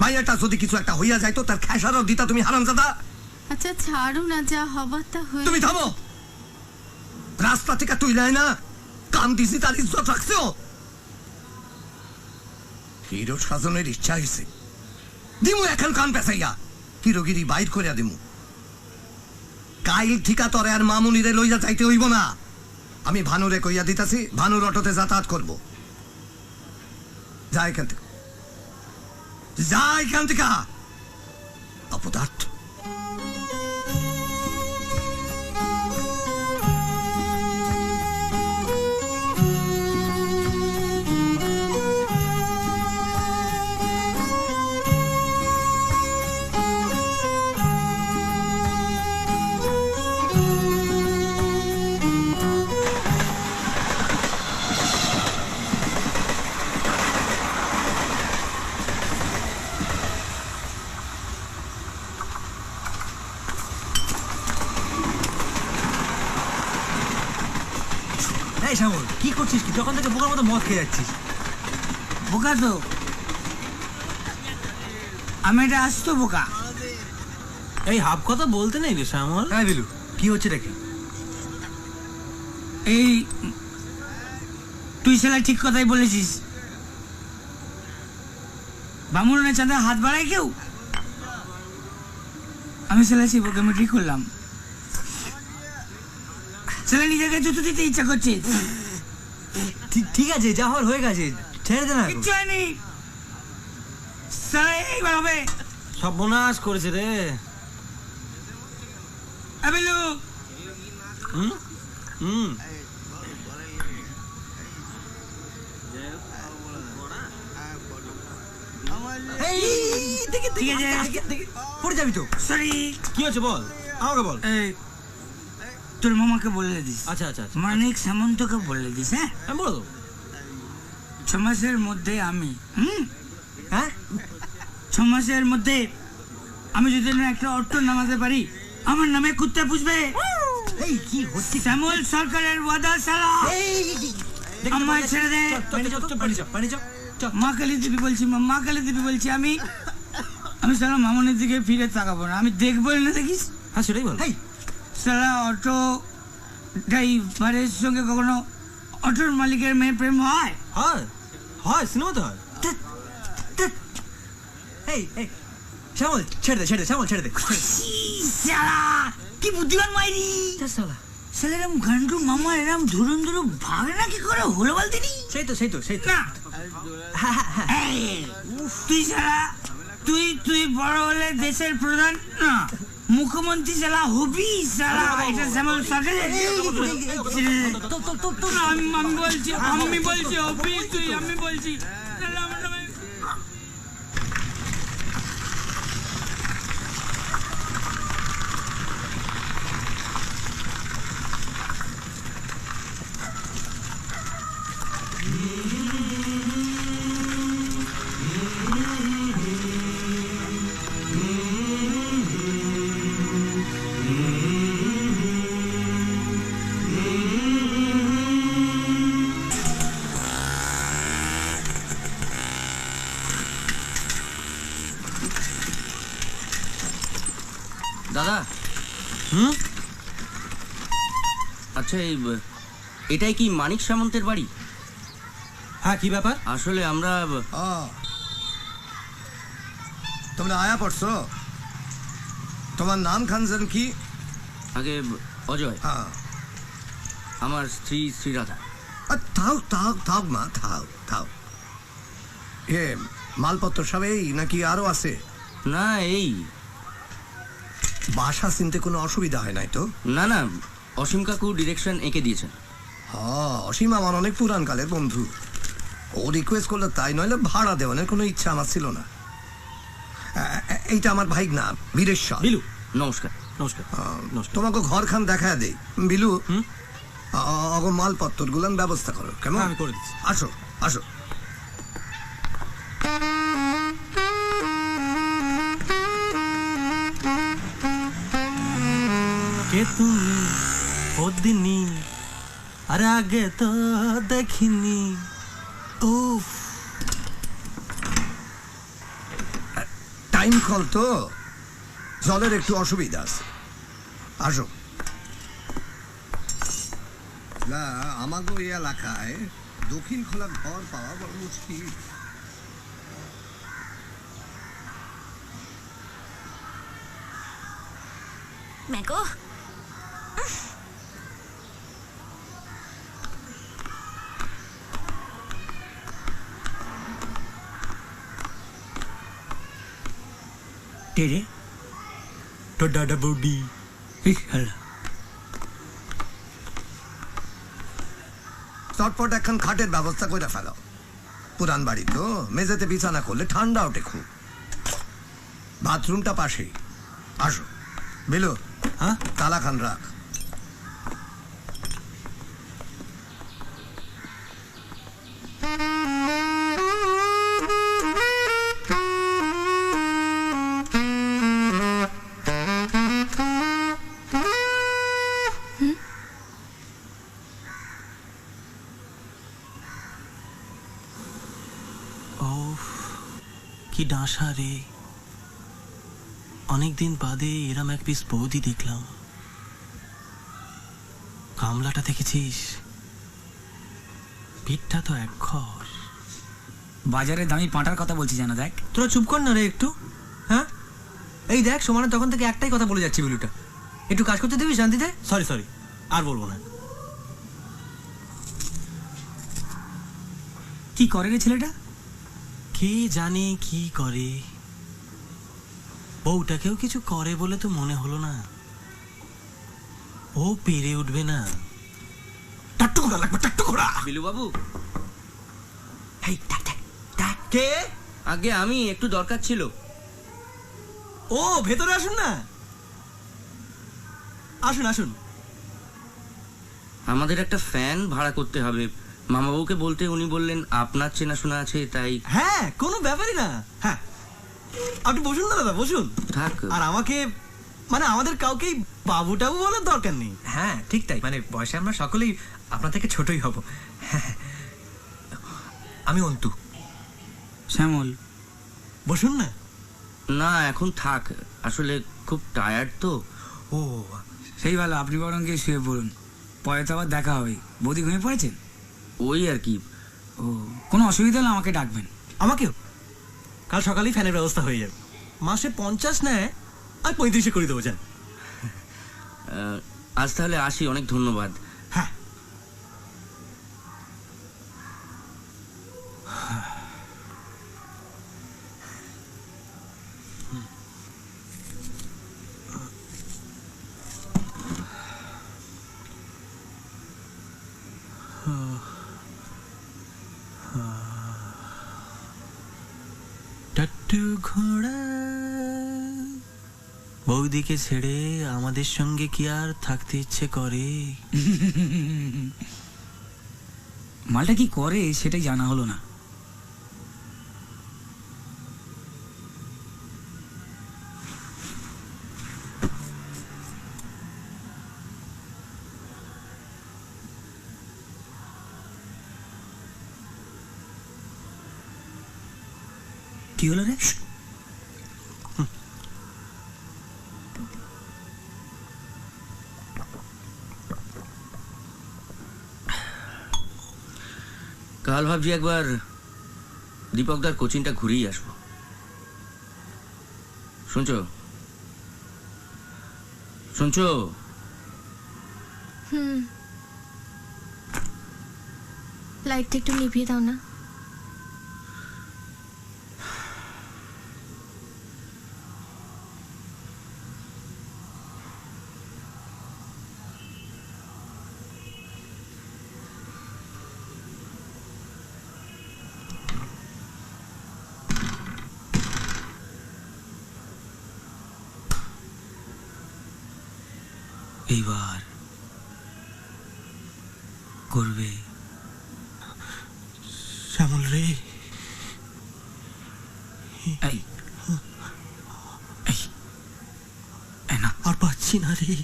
মাইয়াটা যদি কিছু একটা হইয়া যায় তো তার খেসারও দিতা তুমি, হারামজাদা। আচ্ছা ছাড়ো না, যা হবার তা হয়ে। তুমি থামো। রাস্তা থেকে তুই নাই না, কাম দিছি তার ইজ্জত রাখছো। হিরো সাজনের ইচ্ছা হয়েছে, দিমু এখন কান পেছাইয়া হিরোগিরি বাইর করিয়া দিমু। কাইল ঠিকা তরে আর মামুনিরে লইয়া যাইতে হইব না। আমি ভানুরে কইয়া দিতাছি, ভানুর অটোতে যাতায়াত করব। যাই এখান থেকে। যা এখান থেকে অপদার্থ। এই শ্যামল, কি করছিস? কি তখন থেকে বোকার মতো মদ খেয়ে যাচ্ছিস? বোকা তো আমি, এটা আসতো বোকা। এই হাফ কথা বলতে নেই রে শ্যামল। হ্যাঁ বিলু, কি হচ্ছে দেখি? এই তুই সেটা ঠিক কথাই বলেছিস। বামুনের চাঁদা হাত বাড়ায় কেউ? আমি সেটা শিবকে আমি ঠিক করলাম। ছেলে নিজেকে জুতো দিতে ইচ্ছা করছে। ঠিক আছে, যা হওয়ার হয়ে গেছে, ছেড়ে দে না। কিচ্ছু হয়নি, এইবার হবে। সর্বনাশ করেছে রে। বিলু, পড়ে যাবি তো। সরি, কি হচ্ছে বল, আমাকে বল। তোর মামাকে বলে দিস। আচ্ছা আচ্ছা, মানিক সামন্তকে বলে দিস। হ্যাঁ বলো। 6 মাসের মধ্যে আমি 6 মাসের মধ্যে আমি যদি না একটা অটো নামাতে পারি, আমার নামে কুত্তা পুষবে। এই কি হচ্ছে? শ্যামল সরকারের ওয়াদা সালা। আমায় ছেড়ে দে। মা কালী দেবী বলছি, মা কালী দেবী বলছি, আমি সালা মামনের দিকে ফিরে তাকাবো না। আমি দেখবো না, দেখিস? হ্যাঁ সেটাই বল। সালা অটো ড্রাইভারের সঙ্গে কখনো অটোর মালিকের মেয়ে প্রেম হয়? হয় হয়, সিনেমাতে হয়। এই শ্যামল ছেড়ে দে, ছেড়ে দে, শ্যামল ছেড়ে দে। সালা কি বুদ্ধিমান মাইরি সালা। সালা এরম গান্ডু মামা এরম ধরুন ধরুন ভাগে না কি করে হলো বলতে নি? সেই তো না। তুই সালা তুই বড় হলে দেশের প্রধান না মুখ্যমন্ত্রী সালা হবি সালা। এটা শ্যামল সরকারের আমি বলছি হবি তুই, আমি বলছি। দাদা, আচ্ছা এটাই কি মানিক সামন্তের বাড়ি? হ্যাঁ, কি ব্যাপার? আসলে আমরা তোমরা আয়া পড়ছো? তোমার নাম খানজন কি? আগে অজয়। আমার স্ত্রী শ্রীরাধা। থাও থাও থাও মা, থাও থাও। মালপত্র সব এই নাকি আরো আছে? না, এই বাসা চিনতে কোনো অসুবিধা হয় নাই তো? না না, অসীম কাকু ডিরেকশন এঁকে দিয়েছেন। অসীম আমার অনেক পুরান কালের বন্ধু। ও রিকোয়েস্ট করলে তাই, নইলে ভাড়া দেওয়ানোর কোনো ইচ্ছা আমার ছিল না। এইটা আমার ভাই না, বীরেশ্বর। বিলু, নমস্কার। নমস্কার। তোমাকে ঘরখান দেখা দেই। বিলু, মালপত্র গুলান ব্যবস্থা করো, কেমন? আমি করে দিচ্ছি। আসো আসো। কে তুমি ওদিনী, আর আগে তো দেখিনি। টাইম কল তো, জলের একটু অসুবিধা আছে। আসো। না, আমাকে এই এলাকায় দক্ষিণ খোলা ঘর পাওয়া বড় মুশকিল। মেকো টেরে তোর দাদা বৌদি। চটপট এখন খাটের ব্যবস্থা করে ফেলো। পুরান বাড়ি তো, মেঝেতে বিছানা করলে ঠান্ডা ওঠে খুব। বাথরুমটা পাশেই, আসো। বিলু, হ্যাঁ, তালা খান রাখ। কি ডাঁসা রে, অনেকদিন বাদে এরম এক পিস বৌদি দেখলাম। কামলাটা দেখেছিস, পিঠটা তো এক ঘর। বাজারে দামি পাঁটার কথা বলছি জানো, দেখ। তোরা চুপ কর না রে একটু। হ্যাঁ, এই দেখ সমানে তখন থেকে একটাই কথা বলে যাচ্ছি, বিলুটা একটু কাজ করতে দিবি শান্তিতে। সরি সরি, আর বলবো না। কি করে রে ছেলেটা? কে জানে কি করে। বউটাকেও কিছু করে বলে তো মনে হলো না। ও পেরে উঠবে না। টাট্টু ঘোড়া লাগবে, টাট্টু ঘোড়া। বিলু বাবু, কে? আগে আমি, একটু দরকার ছিল। ও, ভেতরে আসুন না, আসুন আসুন। আমাদের একটা ফ্যান ভাড়া করতে হবে। মামাবাবুকে বলতে উনি বললেন আপনার চেনাশোনা আছে, তাই। হ্যাঁ, কোনো ব্যাপারই না। হ্যাঁ, আপনি বসুন না দাদা, বসুন। থাক। আর আমাকে, মানে আমাদের কাউকেই বাবু টাবু বলার দরকার নেই। হ্যাঁ ঠিক তাই, মানে বয়সে আমরা সকলেই আপনার থেকে ছোটই হব। আমি অন্তু। শ্যামল। বসুন না। না, এখন থাক, আসলে খুব টায়ার্ড তো। ও, সেই ভালো, আপনি বরং গিয়ে শুয়ে পড়ুন, পরে তো আবার দেখা হবে। বৌদি ঘুমিয়ে পড়েছেন? ওই আর কি। ও, কোনো অসুবিধা হলে আমাকে ডাকবেন। আমাকেও? কাল সকালেই ফ্যানের ব্যবস্থা হয়ে যাবে। মাসে 50 নেয়, আর 35 করে দেবো। যান। আজ তাহলে আসি, অনেক ধন্যবাদ। হ্যাঁ। টাট্টু ঘোড়া, বৌদিকে ছেড়ে আমাদের সঙ্গে কি আর থাকতে ইচ্ছে করে? মালটা কি করে সেটাই জানা হলো না। কি হলো রে? কাল ভাবছি একবার দীপকদার কোচিংটা ঘুরেই আসবো। শুনছো? শুনছো? লাইটটা একটু নিভিয়ে দাও না। এইবার করবে। শ্যামল রে, আর পাচ্ছি না রে।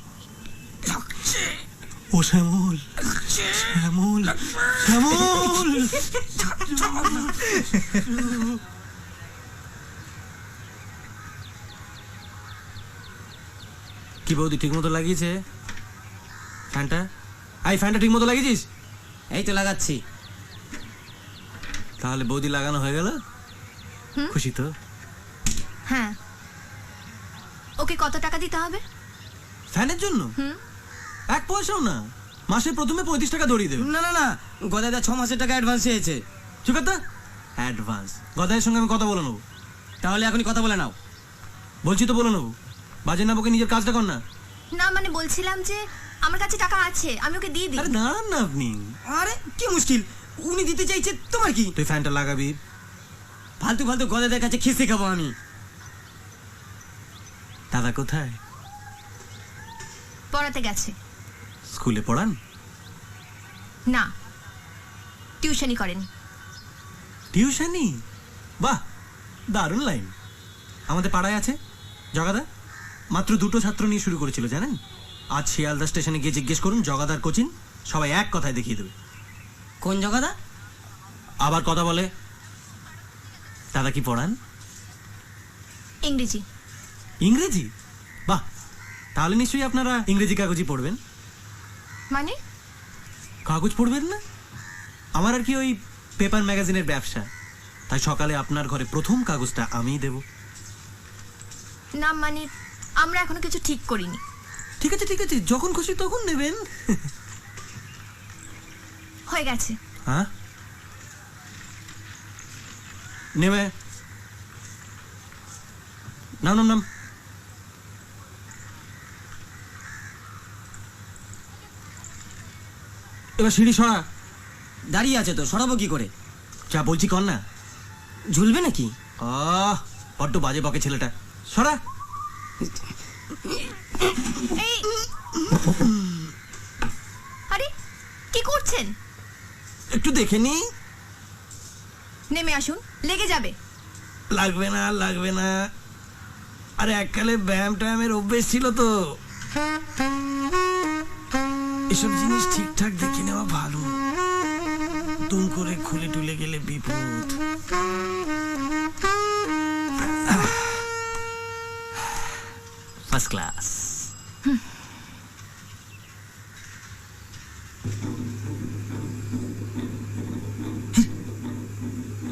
ও শ্যামল, শ্যামল, শ্যামল। কি বৌদি, ঠিক মতো লাগিয়েছে ফ্যানটা? এই ফ্যানটা ঠিক মতো লাগিয়েছিস? এই তো লাগাচ্ছি। তাহলে বৌদি লাগানো হয়ে গেল? খুশি তো? হ্যাঁ। ওকে কত টাকা দিতে হবে ফ্যানের জন্য? 1 পয়সাও না। মাসে প্রথমে 35 টাকা ধরিয়ে দেবে। না না না, গদাইদা 6 মাসের টাকা অ্যাডভান্স চেয়েছে। ঠিক আছে, অ্যাডভান্স। গদাইয়ের সঙ্গে আমি কথা বলে নেবো। তাহলে এখনই কথা বলে নাও। বলছি তো বলে নেবো, বাজে না বকে নিজের কাজটা কর না। না মানে বলছিলাম যে আমার কাছে টাকা আছে, আমি ওকে দিয়ে দিই। আরে দাঁড়ান না আপনি। আরে কি মুশকিল, উনি দিতে চাইছে, তোমার কি? তুই ফ্যানটা লাগাবি। ফালতু ফালতু গদাদের কাছে খিস্তি খাবো আমি। দাদা কোথায়? পড়াতে গেছে। স্কুলে পড়ান? না, টিউশনি করেন। টিউশনি? বাহ, দারুণ লাইন। আমাদের পাড়ায় আছে জগাদা, মাত্র 2টো ছাত্র নিয়ে শুরু করেছিল জানেন। আজ শিয়ালদা স্টেশনে গিয়ে জিজ্ঞেস করুন জগাদার কোচিং, সবাই এক কথায় দেখিয়ে দেবে। কোন জগাদা? আবার কথা বলে। দাদা কি পড়ান? ইংরেজি। ইংরেজি? বাহ, তাহলে নিশ্চয়ই আপনারা ইংরেজি কাগজই পড়বেন। মানে? কাগজ পড়বেন না? আমার আর কি ওই পেপার ম্যাগাজিনের ব্যবসা, তাই সকালে আপনার ঘরে প্রথম কাগজটা আমিই দেব। না মানে আমরা এখনো কিছু ঠিক করিনি। ঠিক আছে ঠিক আছে, যখন খুশি তখন নেবেন। হয়ে গেছে। হ্যাঁ, নেবে। নাম নাম নাম। এবার সিঁড়ি সরা। দাঁড়িয়ে আছে তো, সরাবো কি করে? যা বলছি কর না। ঝুলবে নাকি? বড্ড বাজে বকে ছেলেটা, সরা। এই আরে কি করছেন? একটু দেখে নি। নেমে আসুন, লেগে যাবে। লাগবে না লাগবে না, আরে এককালে ব্যায়াম ট্যায়ামের অভ্যেস ছিল তো। এসব জিনিস ঠিকঠাক দেখে নেওয়া ভালো, দুম করে খুলে টুলে গেলে বিপদ। First class.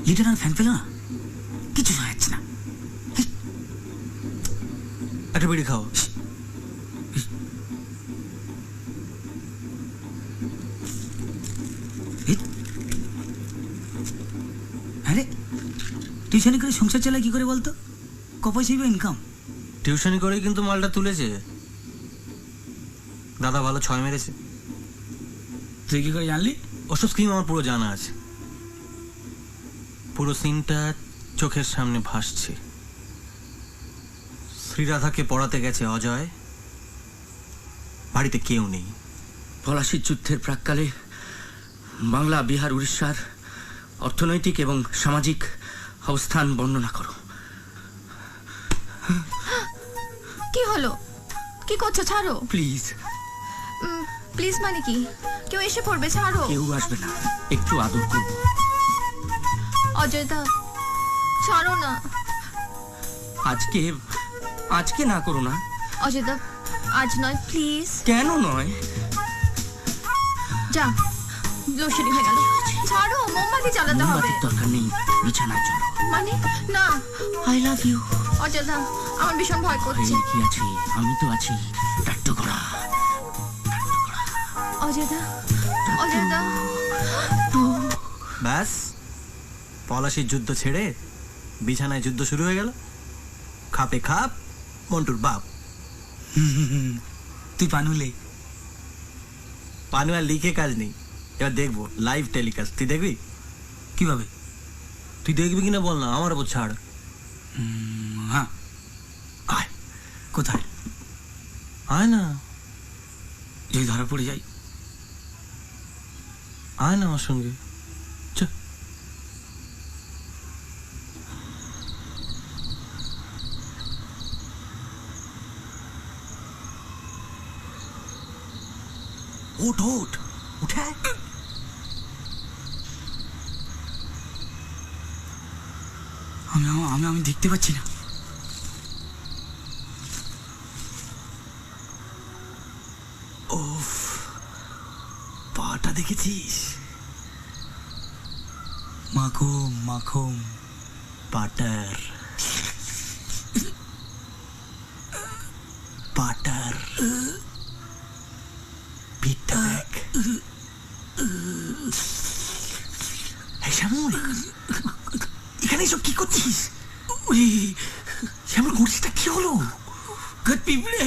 লিটার ফ্যান পেল না, কিছু শোনা যাচ্ছে না। একটা বিড়ি খাও। আরে টিউশনি করে সংসার চালায় কি করে বলতো? ক পয়সা ইনকাম? টিউশনি করেই কিন্তু মালটা তুলেছে। দাদা ভালো 6 মেরেছে। তুই কি করে জানলি? ওসব স্কিম আমার পুরো জানা আছে। পুরো সিনটা চোখের সামনে ভাসছে। শ্রীরাধাকে পড়াতে গেছে অজয়, বাড়িতে কেউ নেই। পলাশির যুদ্ধের প্রাক্কালে বাংলা, বিহার, উড়িষ্যার অর্থনৈতিক এবং সামাজিক অবস্থান বর্ণনা করো। কি হলো? কি করছো? ছাড়ো প্লিজ। প্লিজ মানে কি? কেউ এসে পড়বে, ছাড়ো। কেউ আসবে না, একটু আদর করবো। অজয়দা ছাড়ো না। আজকে আজকে না করো না। অজয়দা আজ নয় প্লিজ। কেন নয়? যা, লোডশেডিং হয়ে গেল। ছাড়ো, মোমবাতি চালাতে হবে। মোমবাতির দরকার নেই, বিছানায় চলো। মানে না। I love you. অজয়দা আমার ভীষণ ভয় করছে। কি আছে, আমি তো আছি। টাট্টু করা। অজয়দা, অজয়দা। ব্যাস, পলাশির যুদ্ধ ছেড়ে বিছানায় যুদ্ধ শুরু হয়ে গেল। খাপে খাপ মন্টুর বাপ। তুই পানুলে। পানুয়া লিখে কাজ নেই, এবার দেখবো লাইভ টেলিকাস্ট। তুই দেখবি? কিভাবে? তুই দেখবি কিনা বল না, আমার ওপর ছাড়। হ্যাঁ, আয়। কোথায়? আয় না। যদি ধরা পড়ে যাই? আয় না আমার সঙ্গে। ওঠ ওঠ, উঠে। আমি দেখতে পাচ্ছি না। ওফ, পাটা দেখেছিস? মাখুম মাখুম বাটার বাটার। পিঠটা দেখ। এই শ্যামল, এখানে এসব কি করছিস? শ্যামল কুর্সিটা কি হলো? পিঁপড়ে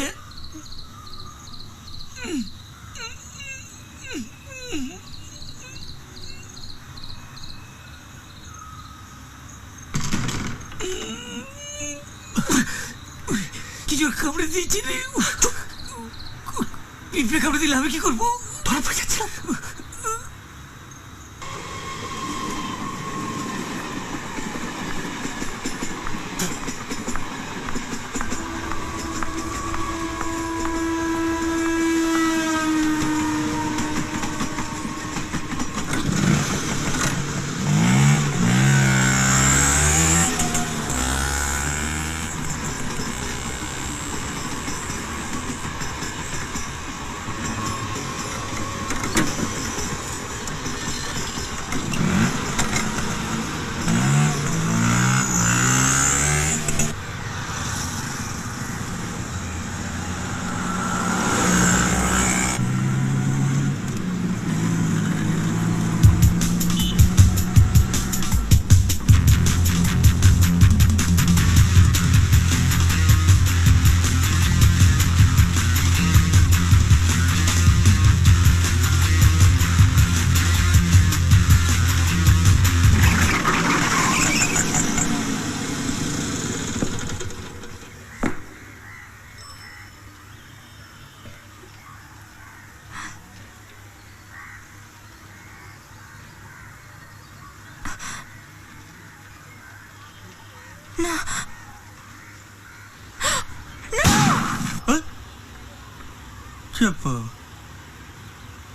কিছু কামড়ে দিয়েছি রে। পিঁপড়ে কামড়ে দিলে আমি কি করবো? ধরা পড়ে যাচ্ছিলাম।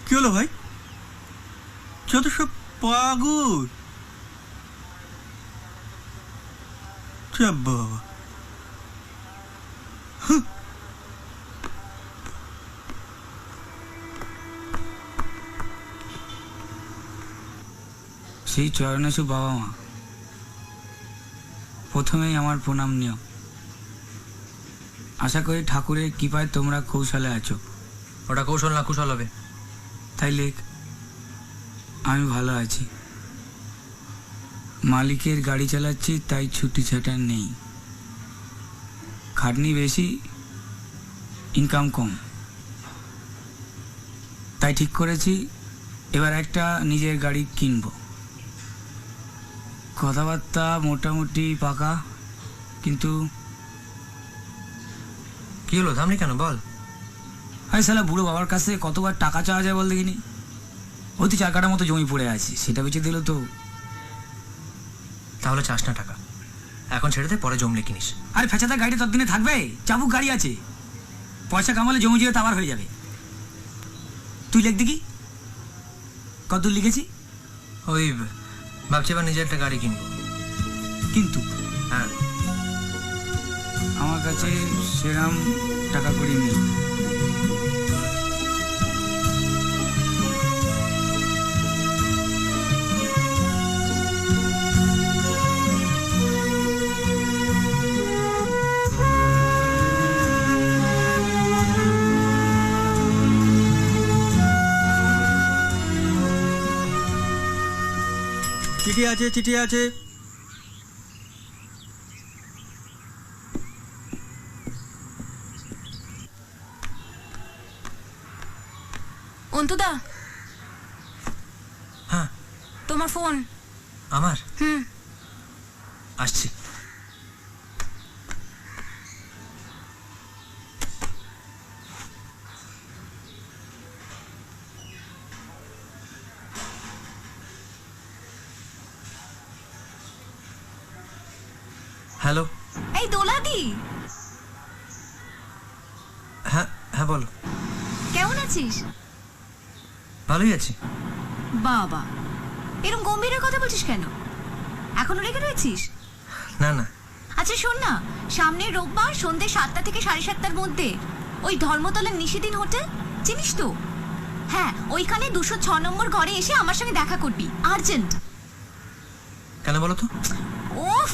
কি হলো ভাই? যত সব পাগল। বাবা সেই চরণেশু বাবা মা, প্রথমেই আমার প্রণাম নিও। আশা করি ঠাকুরের কৃপায় তোমরা কৌশলে আছো। ওটা কৌশল না কুশল হবে। তাই লেখ, আমি ভালো আছি। মালিকের গাড়ি চালাচ্ছি, তাই ছুটি ছাটা নেই। খাটনি বেশি, ইনকাম কম, তাই ঠিক করেছি এবার একটা নিজের গাড়ি কিনবো। কথাবার্তা মোটামুটি পাকা, কিন্তু কি হলো, থামলি কেন বল? আরে শালা বুড়ো বাবার কাছে কতবার টাকা চাওয়া যায় বল দেখিনি? ওই তো 4 কাঠার মতো জমি পড়ে আছে, সেটা বেঁচে দিল তো। তাহলে চাস না টাকা, এখন ছেড়ে দে, পরে জমলে কিনিস। আরে ফেঁচাতে গাড়ি ততদিনে থাকবে? চাবুক গাড়ি আছে, পয়সা কামালে জমি জুড়ে তাবার হয়ে যাবে। তুই লেখ দেখি কত দূর লিখেছি। ওই ভাবছি এবার নিজে একটা গাড়ি কিনবো। কিন্তু হ্যাঁ, আমার কাছে সেরাম টাকা করি নেই। চিঠি আছে, চিঠি আছে। অন্তুদা, হ্যাঁ তোমার ফোন। আমার? হুম, আসছি। হ্যালো। এই দোলাদি। হ্যাঁ হ্যাঁ বলো। কেমন আছিস? ভালোই আছি। বাবা, এরকম গম্ভীরের কথা বলছিস কেন? এখনো রেখে রয়েছিস? না না। আচ্ছা শোন না, সামনের রোববার সন্ধ্যে 7টা থেকে 7:30টার মধ্যে ওই ধর্মতলার নিশিদিন হোটেল চিনিস তো? হ্যাঁ, ওইখানে 206 নম্বর ঘরে এসে আমার সঙ্গে দেখা করবি, আর্জেন্ট। কেন বলো তো? ওফ,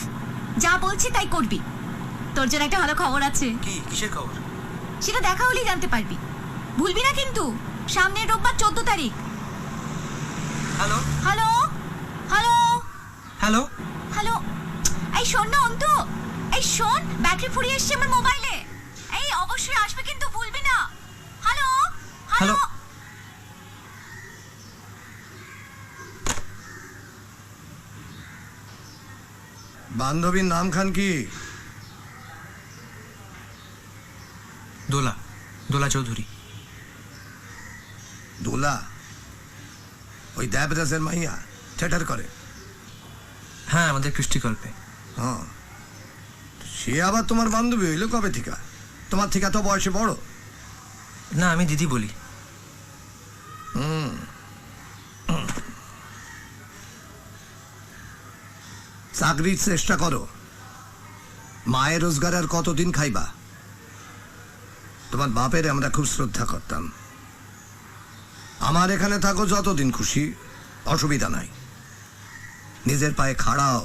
যা বলছি তাই করবি। তোর জন্য একটা ভালো খবর আছে। কি? কিসের খবর? সেটা দেখা হলেই জানতে পারবি। ভুলবি না কিন্তু। সামনের রোববার 14 তারিখ। Hello hello hello hello hello. এই শোন না অন্তু, এই শোন, ব্যাটারি ফুরিয়ে এসছে আমার মোবাইলে। এই অবশ্যই আসবে কিন্তু ভুলবি না। Hello hello. বান্ধবীর নাম খান কি? দোলা, দোলা চৌধুরী। দোলা? ওই দেবরাজের মাইয়া থিয়েটার করে? হ্যাঁ, আমাদের কৃষ্টিকল্পে। হ্যাঁ, সে আবার তোমার বান্ধবী হইলো কবে থেকে? তোমার থেকে তো বয়সে বড়? না, আমি দিদি বলি। চাকরির চেষ্টা করো। মায়ের রোজগার আর কতদিন খাইবা? তোমার বাপের আমরা খুব শ্রদ্ধা করতাম। আমার এখানে থাকো যতদিন খুশি, অসুবিধা নাই। নিজের পায়ে খাড়াও।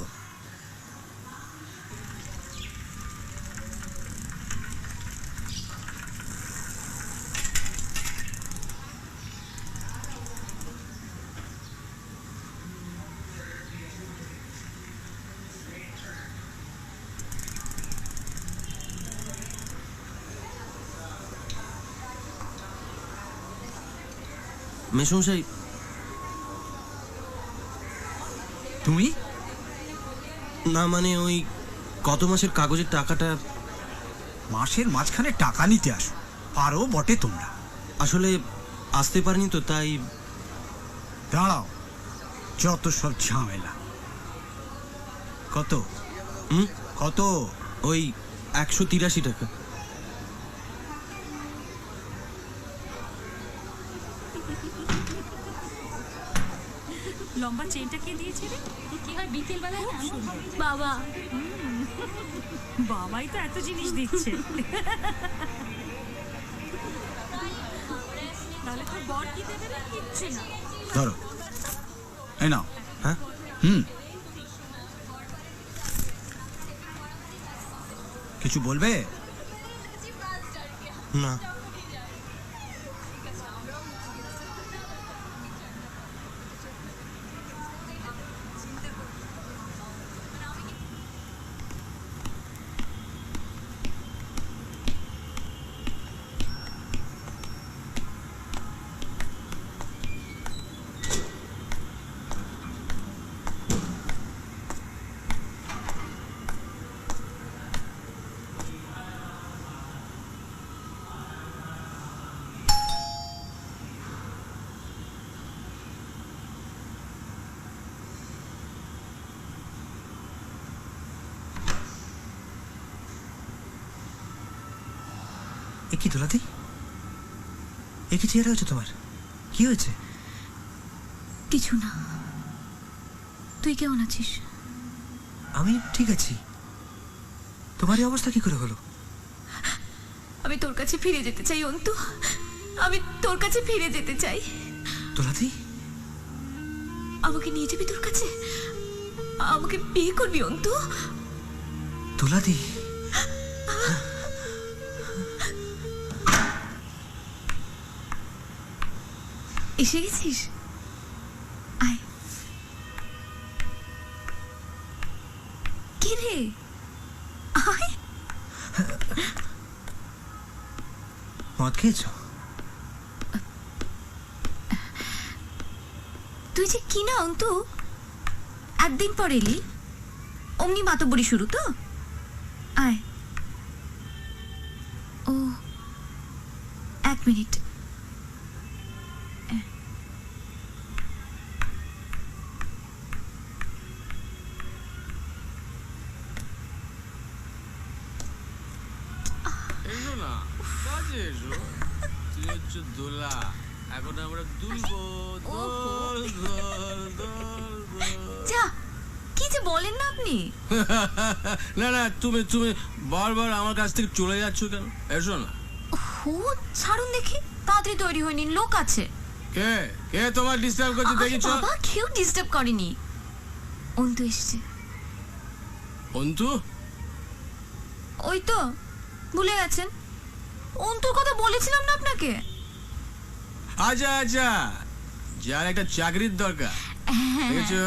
মেশমশাই, তুমি? না মানে ওই গত মাসের কাগজের টাকাটা। মাসের মাঝখানে টাকা নিতে আসো, পারো বটে তোমরা। আসলে আসতে পারিনি তো, তাই। দাঁড়াও, যত সব ঝামেলা। কত? কত? ওই 183 টাকা। লম্বা চেনটা কে দিয়েছে রে? কি হয় বিকেল বেলায় বাবা? বাবাই তো এত জিনিস দিচ্ছে। তাহলে তোর বর কি দেবে না? কিচ্ছু না। ধরো, এই নাও। হ্যাঁ, কিছু বলবে না? এ কি দোলাদি? এ কি চেহারা হয়েছে তোমার? কি হয়েছে? কিছু না। তুই কেমন আছিস? আমি ঠিক আছি। তোমার এই অবস্থা কি করে হলো? আমি তোর কাছে ফিরে যেতে চাই অন্তু। আমি তোর কাছে ফিরে যেতে চাই। দোলাদি, আমাকে নিয়ে যাবি তোর কাছে? আমাকে বিয়ে করবি অন্তু? দোলাদি, এসে গেছিস? আয়। কে রে? আয়। মদ খেয়েছ? তুই যে কি না অন্তু, একদিন পর এলি, অমনি মাতব্বরি শুরু তো। আয়। ও, 1 মিনিট। দোলা, এখন আমরা দুলবো। যা, কি যে বলেন না আপনি। না না, তুমি তুমি বারবার আমার কাছ থেকে চলে যাচ্ছ কেন? এসো না। ও ছাড়ুন দেখি, তাড়াতাড়ি তৈরি হয়নি, লোক আছে। কে কে তোমার ডিস্টার্ব করছে দেখেছো? বাবা, কেউ ডিস্টার্ব করেনি। অন্তু এসছে। অন্তু? ওই তো, ভুলে গেছেন? অন্তুর কথা বলেছিলাম না আপনাকে। আচ্ছা আচ্ছা, যার একটা চাকরির দরকার, দেখেছো?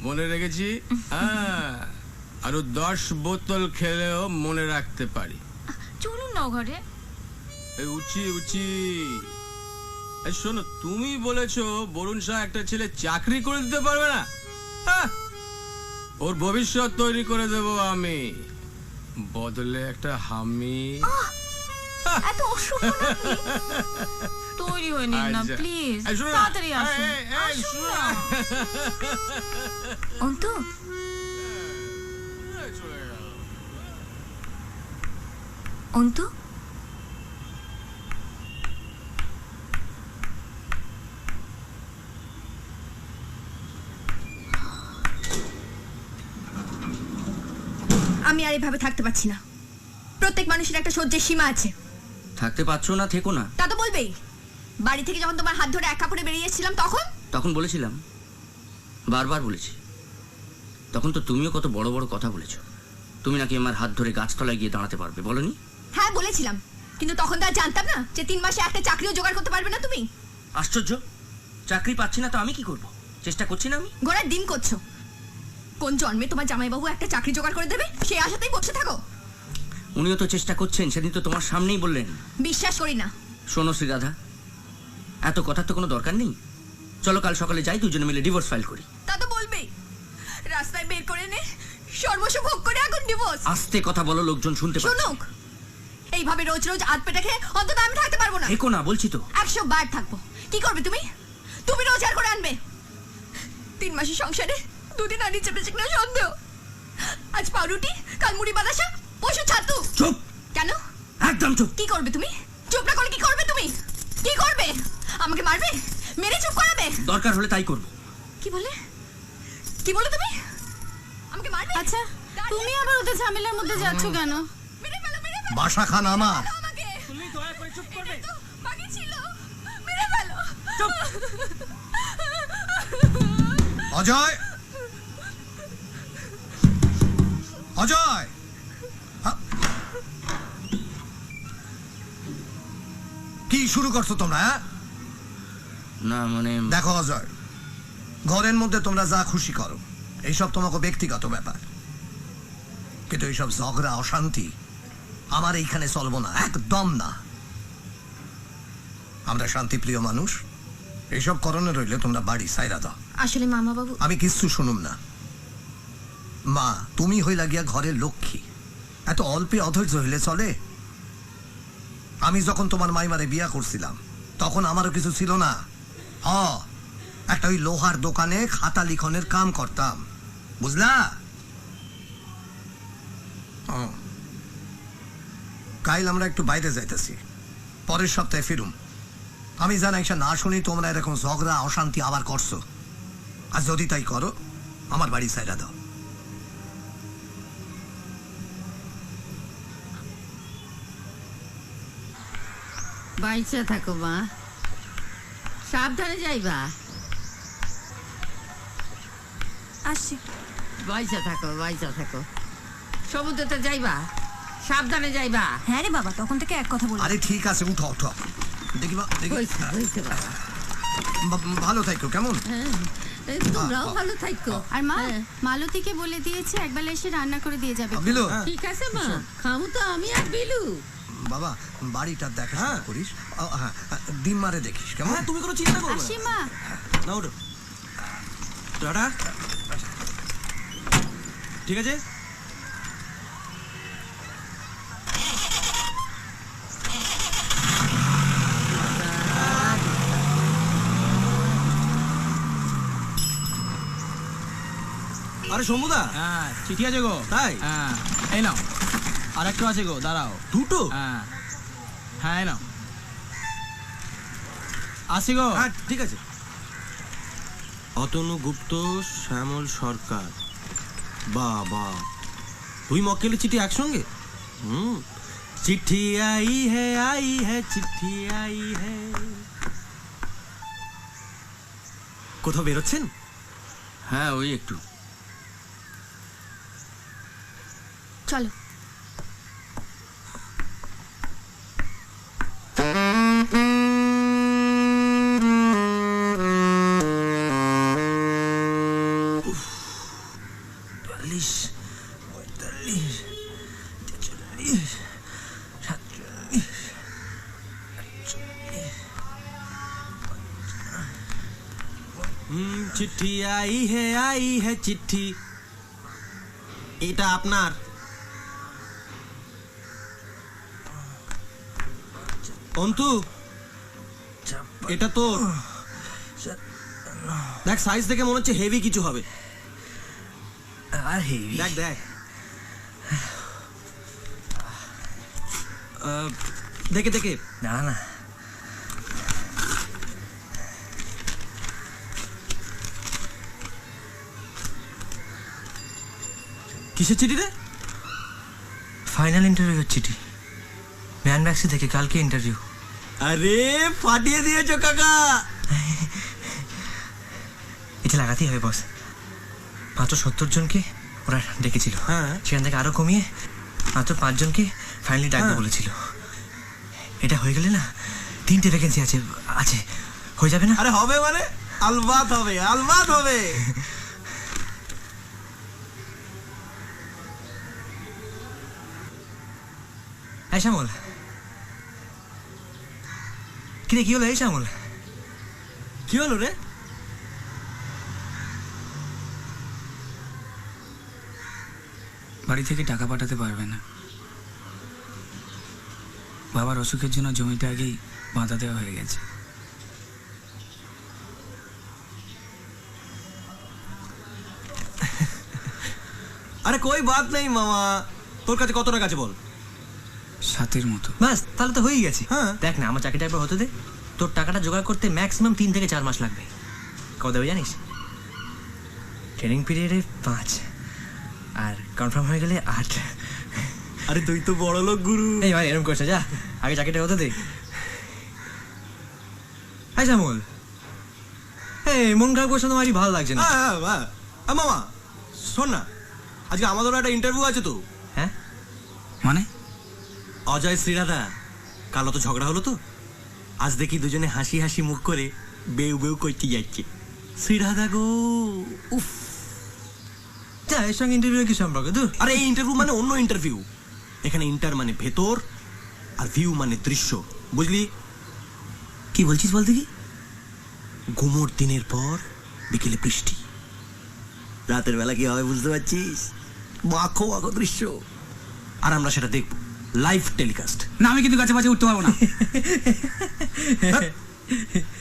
মনে রেখেছি। আরো 10 বোতল খেলেও মনে রাখতে পারি। চলুন না ঘরে। এই উচি উচি, এই শোনো, তুমি বলেছো বরুণ শাহ একটা ছেলে চাকরি করে দিতে পারবে না। হ্যাঁ, ওর ভবিষ্যৎ তৈরি করে দেব আমি, বদলে একটা হামি। এত অশুভ নাকি? তৈরি হয়ে নিন না আচ্ছা। প্লিজ, এই শোনো না, তাড়াতাড়ি আসুন। এই শোনো না। অন্তু, অন্তু, আমি আর এভাবে থাকতে পারছি না। প্রত্যেক মানুষের একটা সহ্যের সীমা আছে। থাকতে পারছো না, থেকো না। তা তো বলবেই। বাড়ি থেকে যখন তোমার হাত ধরে এক কাপড়ে বেরিয়ে এসেছিলাম তখন বলেছিলাম, বারবার বলেছি। তখন তো তুমিও কত বড় বড় কথা বলেছো। তুমি নাকি আমার হাত ধরে গাছতলায় গিয়ে দাঁড়াতে পারবে, বলনি? হ্যাঁ বলেছিলাম, কিন্তু তখন তো আর জানতাম না যে 3 মাসে একটা চাকরিও জোগাড় করতে পারবে না তুমি। আশ্চর্য, চাকরি পাচ্ছি না তো আমি কি করব? চেষ্টা করছি না আমি? ঘোড়ার ডিম করছো। কোন জন্মে তোমার জামাইবাবু একটা চাকরি জোগাড় করে দেবে সেই আশাতেই বসে থাকো। উনিও তো চেষ্টা করছেন, সেদিন তো তোমার সামনেই বললেন। বিশ্বাস করি না। শোনো শ্রীরাধা, এত কথার তো কোনো দরকার নেই। চলো কাল সকালে যাই, দুজনে মিলে ডিভোর্স ফাইল করি। তা তো বলবেই। রাস্তায় বের করে নে সর্বস্ব ভোগ করে এখন ডিভোর্স। আস্তে কথা বলো, লোকজন শুনতে পাচ্ছে। শুনুক, এইভাবে রোজ রোজ আধ পেটে খেয়ে অন্তত আমি থাকতে পারবো না। থেকো না বলছি তো। 100 বার থাকবো। কি করবে তুমি? তুমি রোজগার করে আনবে। 3 মাসের সংসারে 2 দিন আনি চেপে চিকনা সন্দেহ। আজ পাউরুটি, কাল মুড়ি বাতাসা, পশু ছাতু। চুপ। কেন? একদম চুপ। কি করবে তুমি? চুপ না করলে কি করবে তুমি? কি করবে? আমাকে মারবে? মেরে চুপ করাবে? দরকার হলে তাই করব। কি বলে? কি বলে তুমি? আমাকে মারবে? আচ্ছা তুমি আবার ওদের ঝামেলার মধ্যে যাচ্ছ কেন? বাসা খান আমার। তুমি দয়া করে চুপ করবে? বাকি ছিল। মেরে ফেলো। চুপ। অজয়, অজয়, কি শুরু করছো তোমরা? না মানে দেখো অজয়, ঘরের মধ্যে তোমরা যা খুশি করো, এইসব তোমাকে ব্যক্তিগত ব্যাপার, কিন্তু এইসব ঝগড়া অশান্তি আমার এইখানে চলবো না, একদম না। আমরা শান্তিপ্রিয় মানুষ, এইসব করণে রইলে তোমরা বাড়ি সাইরা দাও। আসলে মামা বাবু, আমি কিচ্ছু শুনুম না। মা, তুমি হইলা গিয়া ঘরের লক্ষ্মী, এত অল্পে অধৈর্য হইলে চলে? আমি যখন তোমার মাইমারে বিয়া করছিলাম তখন আমারও কিছু ছিল না। একটা ওই লোহার দোকানে খাতা লিখনের কাম করতাম, বুঝলা? কাইল আমরা একটু বাইরে যাইতেছি, পরের সপ্তাহে ফিরুম। আমি জানাই না শুনি তোমরা এরকম ঝগড়া অশান্তি আবার করছো, আর যদি তাই করো আমার বাড়ি সাইরা দাও। বাইচা থাকো মা, সাবধানে যাইবা। আসছি। বাইচা থাকো, বাইচা থাকো। সমুদ্রতে যাইবা, সাবধানে যাইবা। হ্যাঁ রে বাবা, তখন থেকে এক কথা বলি। আরে ঠিক আছে, উঠো উঠো। দেখি হইছে বাবা। ভালো থাকো, কেমন? তোমরাও ভালো থাকো। আর মা, মালতীকে বলে দিয়েছে একবেলা এসে রান্না করে দিয়ে যাবে। বিলু, ঠিক আছে মা, খামু তো আমি আর বিলু। বাবা বাড়িটা দেখাশোনা করিস, হ্যাঁ ডিম মারে দেখিস, কেমন? তুমি কোনো চিন্তা করো না। আসি মা। না ওঠো, টাটা। ঠিক আছে। আরে শম্ভুদা, হ্যাঁ চিঠি আছে গো। তাই? হ্যাঁ এই নাও, আর একটু আছে গো, দাঁড়াও। দুটো? হ্যাঁ হ্যাঁ এই নাও, আসি গো। হ্যাঁ ঠিক আছে। অতনু গুপ্ত, শ্যামল সরকার। বাবা, দুই মক্কেলের চিঠি একসঙ্গে? চিঠি আই হ্যাঁ চিঠি আই হ্যাঁ। কোথাও বেরোচ্ছেন? হ্যাঁ ওই একটু। চলো। চিঠি আই হে চিঠি। এটা আপনার। অন্তু, এটা তোর। দেখ সাইজ দেখে মনে হচ্ছে হেভি কিছু হবে। আর হেভি দেখ দেখ দেখে দেখে না না কিসের চিঠি রে? ফাইনাল ইন্টারভিউর চিঠি। ম্যান ব্যাক্সি থেকে কালকে ইন্টারভিউ। আরে ফাটিয়ে দিয়েছো কাকা। এটা লাগাতেই হবে বস। মাত্র 70 জনকে ওরা ডেকেছিল, সেখান থেকে আরো কমিয়ে মাত্র 5 জনকে ফাইনালি ডাকবে বলেছিল। এটা হয়ে গেলে না 3টে ভ্যাকেন্সি আছে আছে হয়ে যাবে না? আরে হবে মানে আলবাত হবে, আলবাত হবে। এই শ্যামল, কিরে কি হলো? এই শ্যামল কি হলো রে? বাড়ি থেকে টাকা পাঠাতে পারবে না। বাবার অসুখের জন্য জমিটা আগেই বাঁধা দেওয়া হয়ে গেছে। আরে কই বাত নেই মামা। তোর কাছে কত টাকা আছে বল? 7 মতো। বাস, তাহলে তো হয়েই গেছে। দেখ না, আমার চাকরিটা একবার হতে দে। তোর টাকাটা জোগাড় করতে ম্যাক্সিমাম 3 থেকে 4 মাস লাগবে। কত দেবে জানিস? ট্রেনিং পিরিয়ডে 5 আর কনফার্ম হয়ে গেলে 8। আরে তুই তো বড় লোক গুরু। এই ভাই এরকম করছে, যা আগে চাকরিটা হতে দে। হাই শ্যামল, এই মন খারাপ করছে তোমারই ভালো লাগছে না। মামা শোন না, আজকে আমাদেরও একটা ইন্টারভিউ আছে তো। হ্যাঁ মানে? অজয় শ্রীরাধা কালো তো ঝগড়া হলো তো, আজ দেখি দুজনে হাসি হাসি মুখ করে বেউ বেউ করতে যাচ্ছে। শ্রীরাধা গো, উফ। যা, এর সঙ্গে ইন্টারভিউ কি সম্পর্ক? আরে এই ইন্টারভিউ মানে অন্য ইন্টারভিউ। এখানে ইন্টার মানে ভেতর আর ভিউ মানে দৃশ্য, বুঝলি? কি বলছিস বলতে কি? ঘুমোর দিনের পর বিকেলে বৃষ্টি, রাতের বেলা কি হবে বুঝতে পারছিস? মাখো মাখো দৃশ্য, আর আমরা সেটা দেখব লাইভ টেলিকাস্ট। না আমি কিন্তু গাছে বাজে উঠতে পারবো না।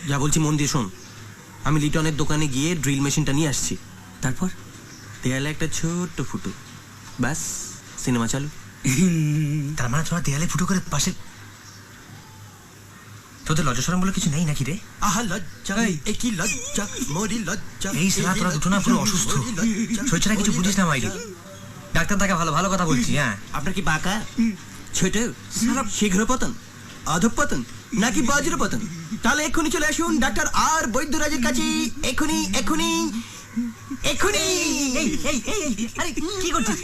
যা বলছি মন দিয়ে শোন। আমি লিটনের দোকানে গিয়ে ড্রিল মেশিনটা নিয়ে আসছি। তারপর দেয়ালে একটা ছোট্ট ফুটো, ব্যাস সিনেমা চালু। তার মানে তোরা দেয়ালে ফুটো করে পাশে। তোদের লজ্জা শরম বলে কিছু নেই নাকি রে? আহা লজ্জা, একই লজ্জা, মরি লজ্জা। এই সারা তোরা দুটো না পুরো অসুস্থ। শরীরটা কিছু বুঝিস না মাইরি। ডাক্তার তাকে ভালো ভালো কথা বলছি। হ্যাঁ, আপনার কি বাঁকা, ছোট, শীঘ্র পতন, অধঃপতন নাকি বজ্র পতন? তাহলে এক্ষুনি চলে আসুন ডাক্তার আর বৈদ্যরাজের কাছে। এক্ষুনি এক্ষুনি এক্ষুনি। আরে কি করছিস?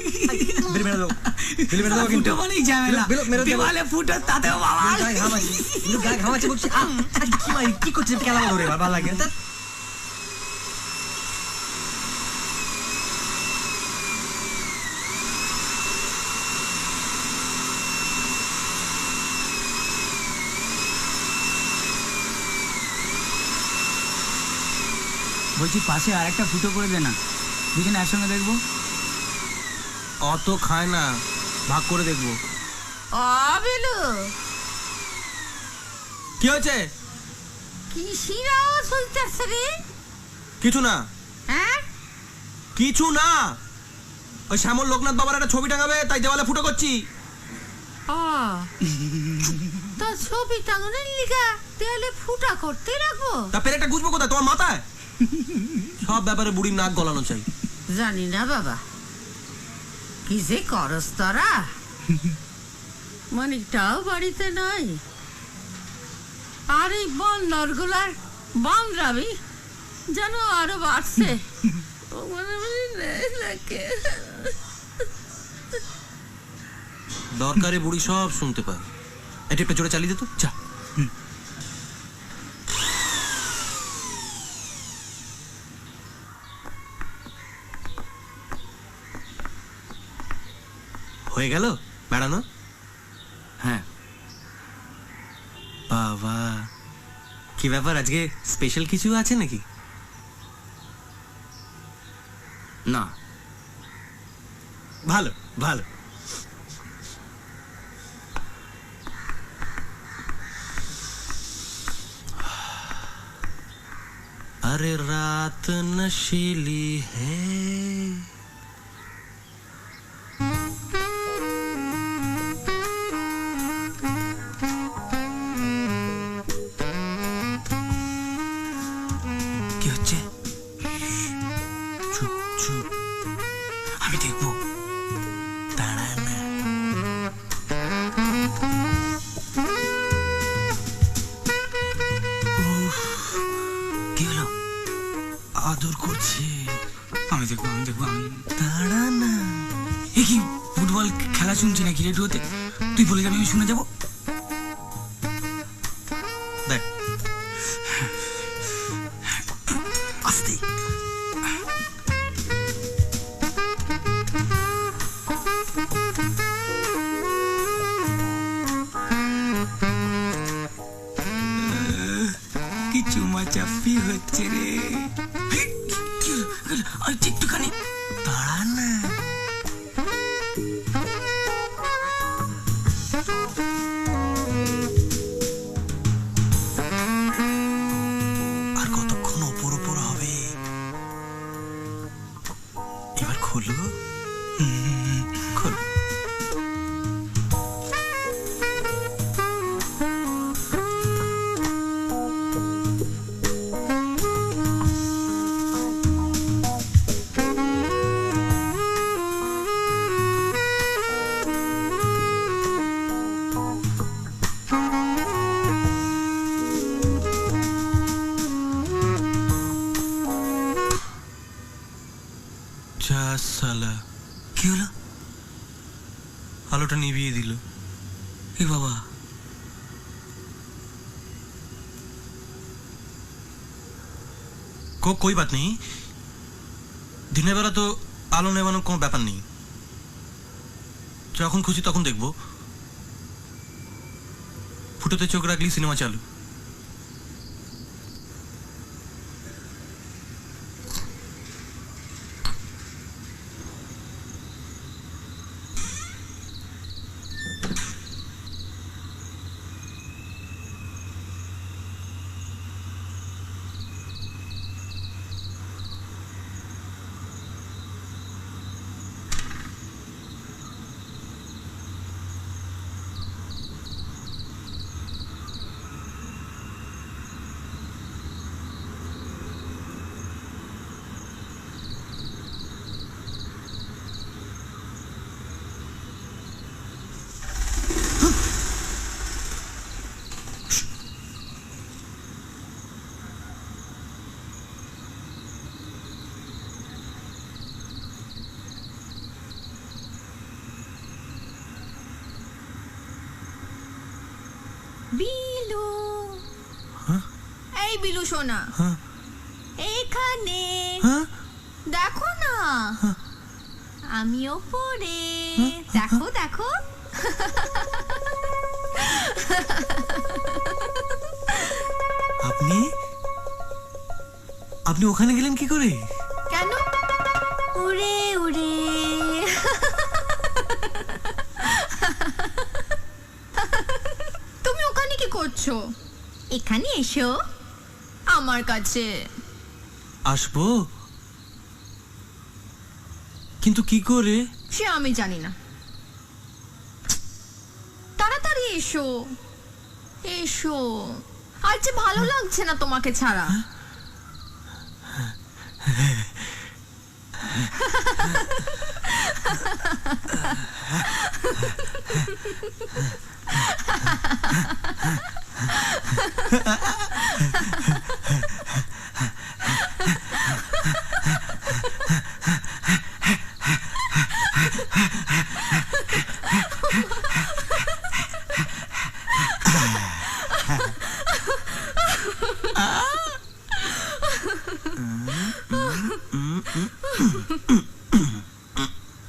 ফুটো মানেই ঝামেলা। দেওয়ালে ফুটো, তাতেও বাবা ঘামাচ্ছে বলছি। কি মারি, কি করছিস? খেলা ধরে ভালো লাগে না। বলছি পাশে আর একটা ফুটো করে দে না, দুজনে একসঙ্গে দেখবো। অত খায় না, ভাগ করে দেখবো। বিলু, কি হয়েছে? কি আওয়াজ হইতেছে রে? কিছু না। হ্যাঁ কিছু না, ওই শ্যামল লোকনাথ বাবার একটা ছবি টাঙাবে তাই দেওয়ালে ফুটো করছি। তা ছবি টাঙানোর লিগা দেয়ালে ফুটা করতে রাখবো? তা পেরেকটা গুজবো কোথায়? তোমার মাথায়? সব ব্যাপারে বুড়ির নাক গলানো চাই। জানি না বাবা, কি যে করস তোরা। মানিকটাও বাড়িতে নাই, আর এই বন্নর গুলার বান্দ্রামি যেন আরো বাড়ছে। দরকারে বুড়ি সব শুনতে পায়। এটা একটা জোরে চালিয়ে দিত। যা। হয়ে গেল বেড়ানো? হ্যাঁ। বাবা, কি ব্যাপার, আজকে স্পেশাল কিছু আছে নাকি? না। ভালো ভালো। अरे रात नशीली है, কি হচ্ছে? চুপ চুপ, আমি দেখবো। দাঁড়া না। কি হলো? আদর করছে। আমি দেখবো, আমি দেখবো। আমি দাঁড়া না। এ কি ফুটবল খেলা শুনছি নাকি রেডিওতে? তুই বলে যাবি, আমি শুনে যাবো। দেখ আস্তে। কি চুমা চাপি হচ্ছে রে। একটুখানি দাঁড়া না। আর কতক্ষণ ওপর ওপর হবে? এবার খোলো খোলো। যা সালা, কি হলো? আলোটা নিভিয়ে দিল। এ বাবা, कोई बात नहीं, দিনের বেলা তো আলো নেবানোর কোনো ব্যাপার নেই। যখন খুশি তখন দেখবো। ফুটোতে চোখ রাখলি সিনেমা চালু। বিলু, এই বিলু সোনা, এখানে দেখো না, আমি ওপরে, দেখো দেখো। আপনি আপনি ওখানে গেলেন কি করে? কেন? উড়ে উড়ে। তুমি ওখানে কি করছো? এখানে এসো আমার কাছে। আসবো, কিন্তু কি করে? সে আমি জানি না। তাড়াতাড়ি এসো এসো, আর যে ভালো লাগছে না তোমাকে ছাড়া।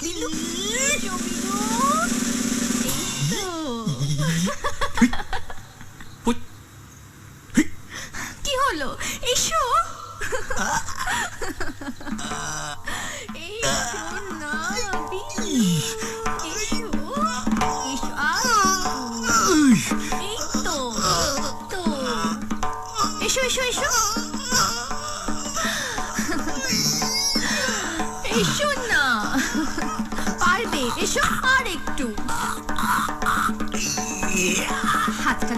বিলু, বিলু।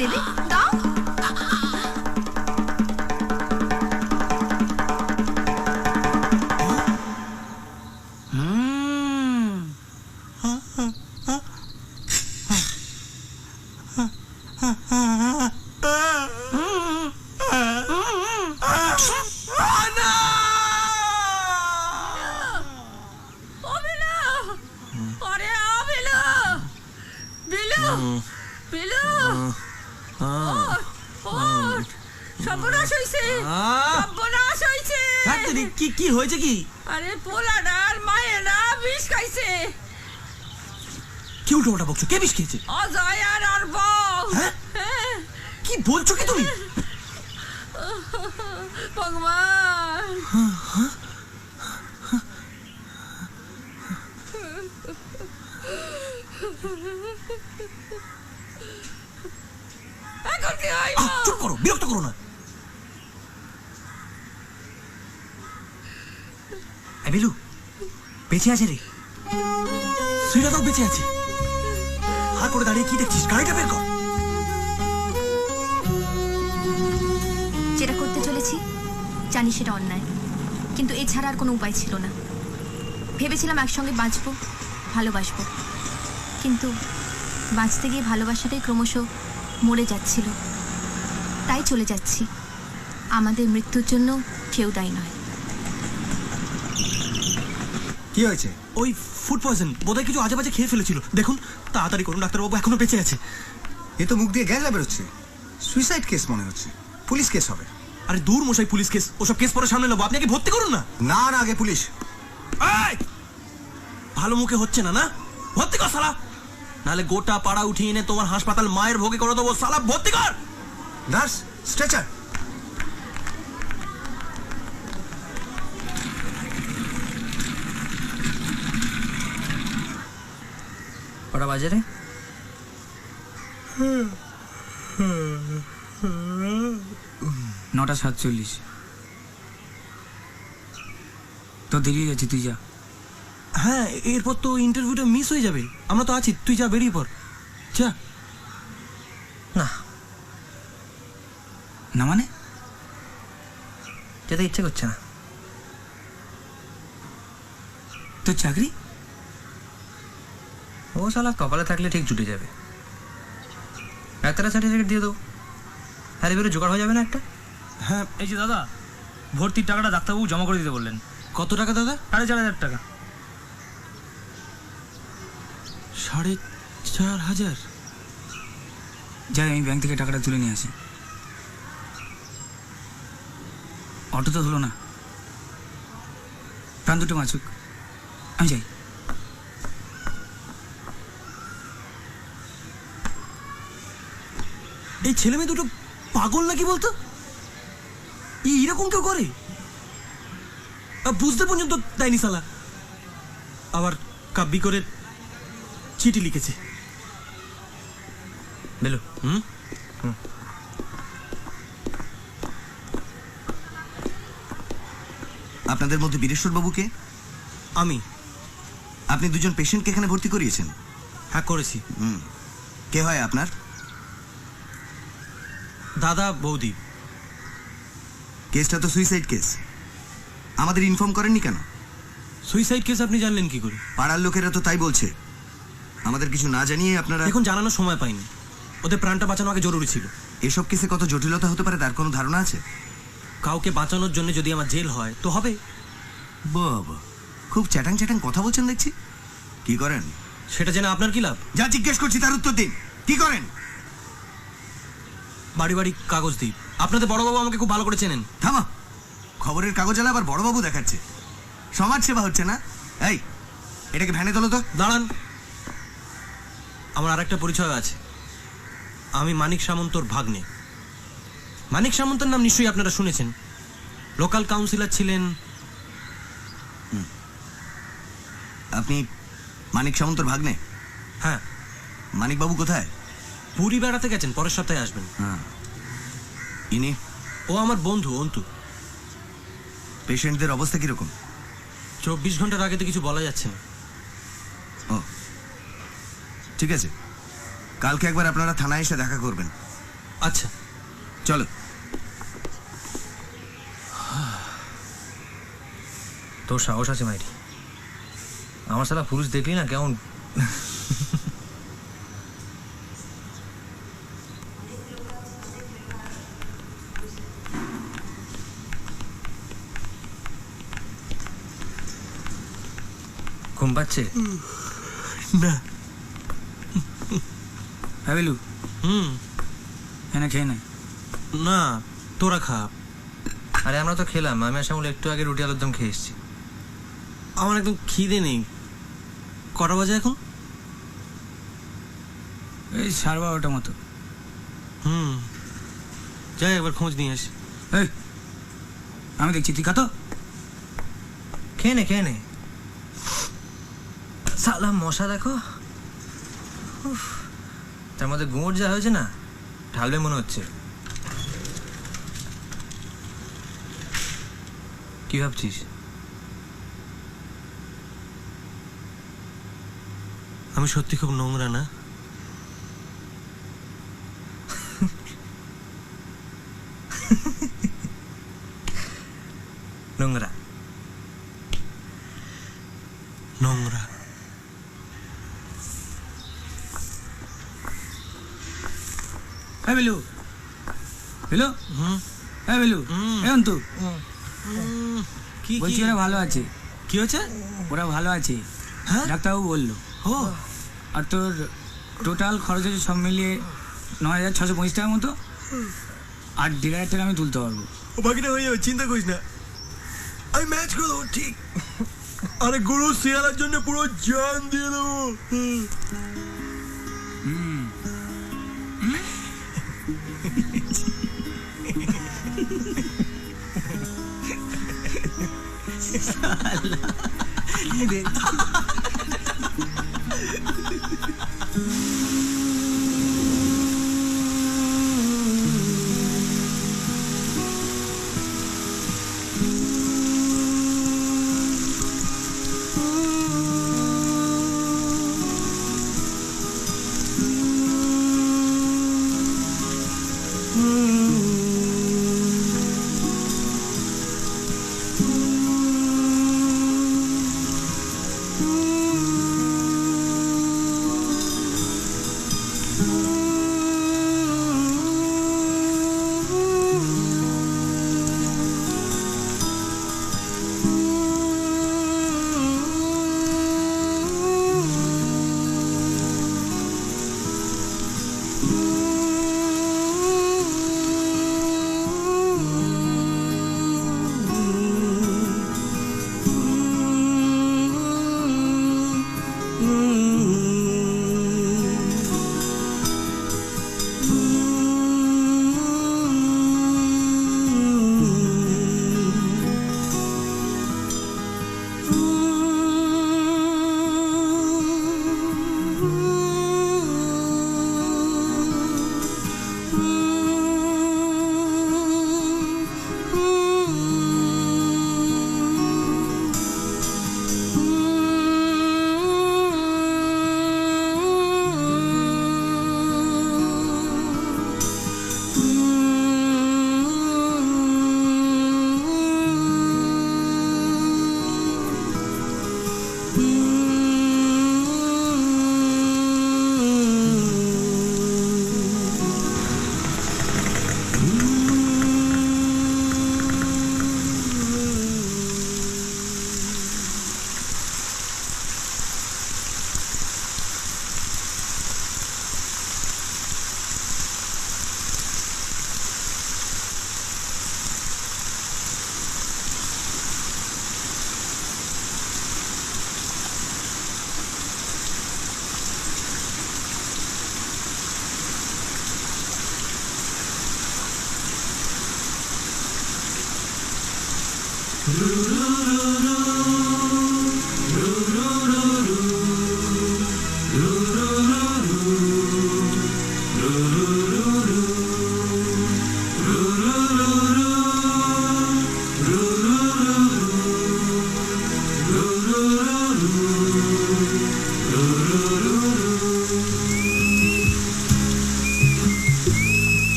দেবে? দাও। কি হয়েছে কি? আরে পোলাডার মায়েরা বিষ খাইছে। কি উল্টো পাল্টা বকছো? কে বিষ খেয়েছে? অজয় আর ওর বউ। কি বলছো কি তুমি? ভগবান, এখন কি হয়? চুপ করো, বিরক্ত করো না। বিলু বেঁচে আছে রে। শ্রীরাধাও বেঁচে আছে। হা করে দাঁড়িয়ে কি দেখছিস? গাড়িটা বের কর। যেটা করতে চলেছি জানি সেটা অন্যায়, কিন্তু এছাড়া আর কোনো উপায় ছিল না। ভেবেছিলাম একসঙ্গে বাঁচবো, ভালোবাসবো, কিন্তু বাঁচতে গিয়ে ভালোবাসাটাই ক্রমশ মরে যাচ্ছিল। তাই চলে যাচ্ছি। আমাদের মৃত্যুর জন্য কেউ দায়ী নয়। কি হয়েছে? ওই ফুড পয়জন, বোধহয় কিছু আজে বাজে খেয়ে ফেলেছিল। দেখুন তাড়াতাড়ি করুন, ডাক্তারবাবু এখনো বেঁচে আছে। এ তো মুখ দিয়ে গ্যাস বেরোচ্ছে। সুইসাইড কেস মনে হচ্ছে। পুলিশ কেস হবে। আরে দূর মশাই, পুলিশ কেস? ওসব কেস পরে সামনে নেবো। আপনি আগে ভর্তি করুন না। না না, আগে পুলিশ। ভালো মুখে হচ্ছে না, না? ভর্তি কর শালা, নাহলে গোটা পাড়া উঠিয়ে এনে তোমার হাসপাতাল মায়ের ভোগে করে দেবো। শালা ভর্তি কর। Nurse, stretcher. কটা বাজে রে? 9:47। তো দেরি হয়ে যাচ্ছে, তুই যা। হ্যাঁ, এরপর তো ইন্টারভিউটা মিস হয়ে যাবে। আমরা তো আছি, তুই যা, বেরিয়ে পড়। যা। না না মানে? যেতে ইচ্ছে করছে না। তোর চাকরি? ও শালা কপালে থাকলে ঠিক জুটে যাবে। ডাক্তারের সার্টিফিকেট দিয়ে দেবো। হ্যাঁ, এবারে জোগাড় হয়ে যাবে না একটা? হ্যাঁ। এই যে দাদা, ভর্তির টাকাটা ডাক্তারবাবু জমা করে দিতে বললেন। কত টাকা দাদা? 4,500 টাকা। 4,500? যাই, আমি ব্যাংক থেকে টাকাটা তুলে নিয়ে আসি। অটো তো হলো না, প্রাণ দুটো মাছুক। আমি যাই। এই ছেলে মেয়ে দুটো পাগল নাকি বলতো? এরকম কেউ করে? বুঝতে পর্যন্ত দেয়নি শালা। আবার কাব্যি করে চিঠি লিখেছে। বেলু, আপনাদের মধ্যে বীরেশ্বর বাবুকে? আমি। আপনি দুজন পেশেন্টকে এখানে ভর্তি করিয়েছেন? হ্যাঁ, করেছি। কে হয় আপনার? দাদা বৌদি। কেসটা তো সুইসাইড কেস। আমাদের ইনফর্ম করেননি কেন? সুইসাইড কেস আপনি জানলেন কি করে? পাড়ার লোকেরা তো তাই বলছে। আমাদের কিছু না জানিয়ে আপনারা? এখন জানানোর সময় পাইনি। ওদের প্রাণটা বাঁচানো আগে জরুরি ছিল। এসব কেসে কত জটিলতা হতে পারে তার কোনো ধারণা আছে? কাউকে বাঁচানোর জন্য যদি আমার জেল হয় তো হবে। বাবা, খুব চ্যাটাং চ্যাটাং কথা বলছেন দেখছি। কি করেন? সেটা জেনে আপনার কি লাভ? যা জিজ্ঞেস করছি তার উত্তর দিন। কি করেন? বাড়ি বাড়ি কাগজ দিই। আপনাদের বড়বাবু আমাকে খুব ভালো করে চেনেন। থামা, খবরের কাগজ আলা আবার বড়বাবু দেখাচ্ছে। সমাজ সেবা হচ্ছে না? এই, এটাকে ভ্যানে তোলো তো। দাঁড়ান, আমার আরেকটা পরিচয় আছে। আমি মানিক সামন্তর ভাগ্নে। মানিক সামন্তর নাম নিশ্চয়ই আপনারা শুনেছেন। লোকাল কাউন্সিলর ছিলেন। আপনি মানিক সামন্তর ভাগ্নে? হ্যাঁ। মানিকবাবু কোথায়? পুরী বেড়াতে গেছেন, পরের সপ্তাহে আসবেন। ইনি? ও আমার বন্ধু অন্তু। পেশেন্টদের অবস্থা কিরকম? 24 ঘন্টার আগে তো কিছু বলা যাচ্ছে না। ও ঠিক আছে, কালকে একবার আপনারা থানায় এসে দেখা করবেন। আচ্ছা চলো। তোর সাহস আছে মাইরি, আমার সালা পুরুষ দেখলি না কেমন ঘুম পাচ্ছে না। হ্যাঁ বেলু, এনে খেয়ে নে। না তোরা খা। আরে আমরা তো খেলাম, আমি আর শ্যামল একটু আগে রুটি আলুর দম খেয়ে এসেছি। আমার একদম খিদে নেই। কটা বাজে এখন? এই 12:30 মতো। যাই একবার খোঁজ নিয়ে আসি। এই আমি দেখছি, তুই খাতো খেয়ে নে। সালা মশা দেখো, উফ, তার মধ্যে গুঁড় যা হয়েছে না, ঢালবে মনে হচ্ছে। কি ভাবছিস? আমি সত্যি খুব নোংরা না? নোংরা নোংরা। হ্যাঁ বেলু, বেলু, হ্যাঁ বেলু, এখন তো কি বলছি ওরা ভালো আছে। কি হয়েছে? ওরা ভালো আছে, ডাক্তারবাবু বললো। ও, আর তোর টোটাল খরচ হচ্ছে সব মিলিয়ে 9,625 টাকার মতো, আর 1,500 টাকা আমি তুলতে পারবো। বাকিটা হয়ে যাবে, চিন্তা করিস না, আমি ম্যাচ করে দেবো। ঠিক। আরে গুরু শিয়ালের জন্য পুরো জান দিয়ে দেবো। Ru ru ru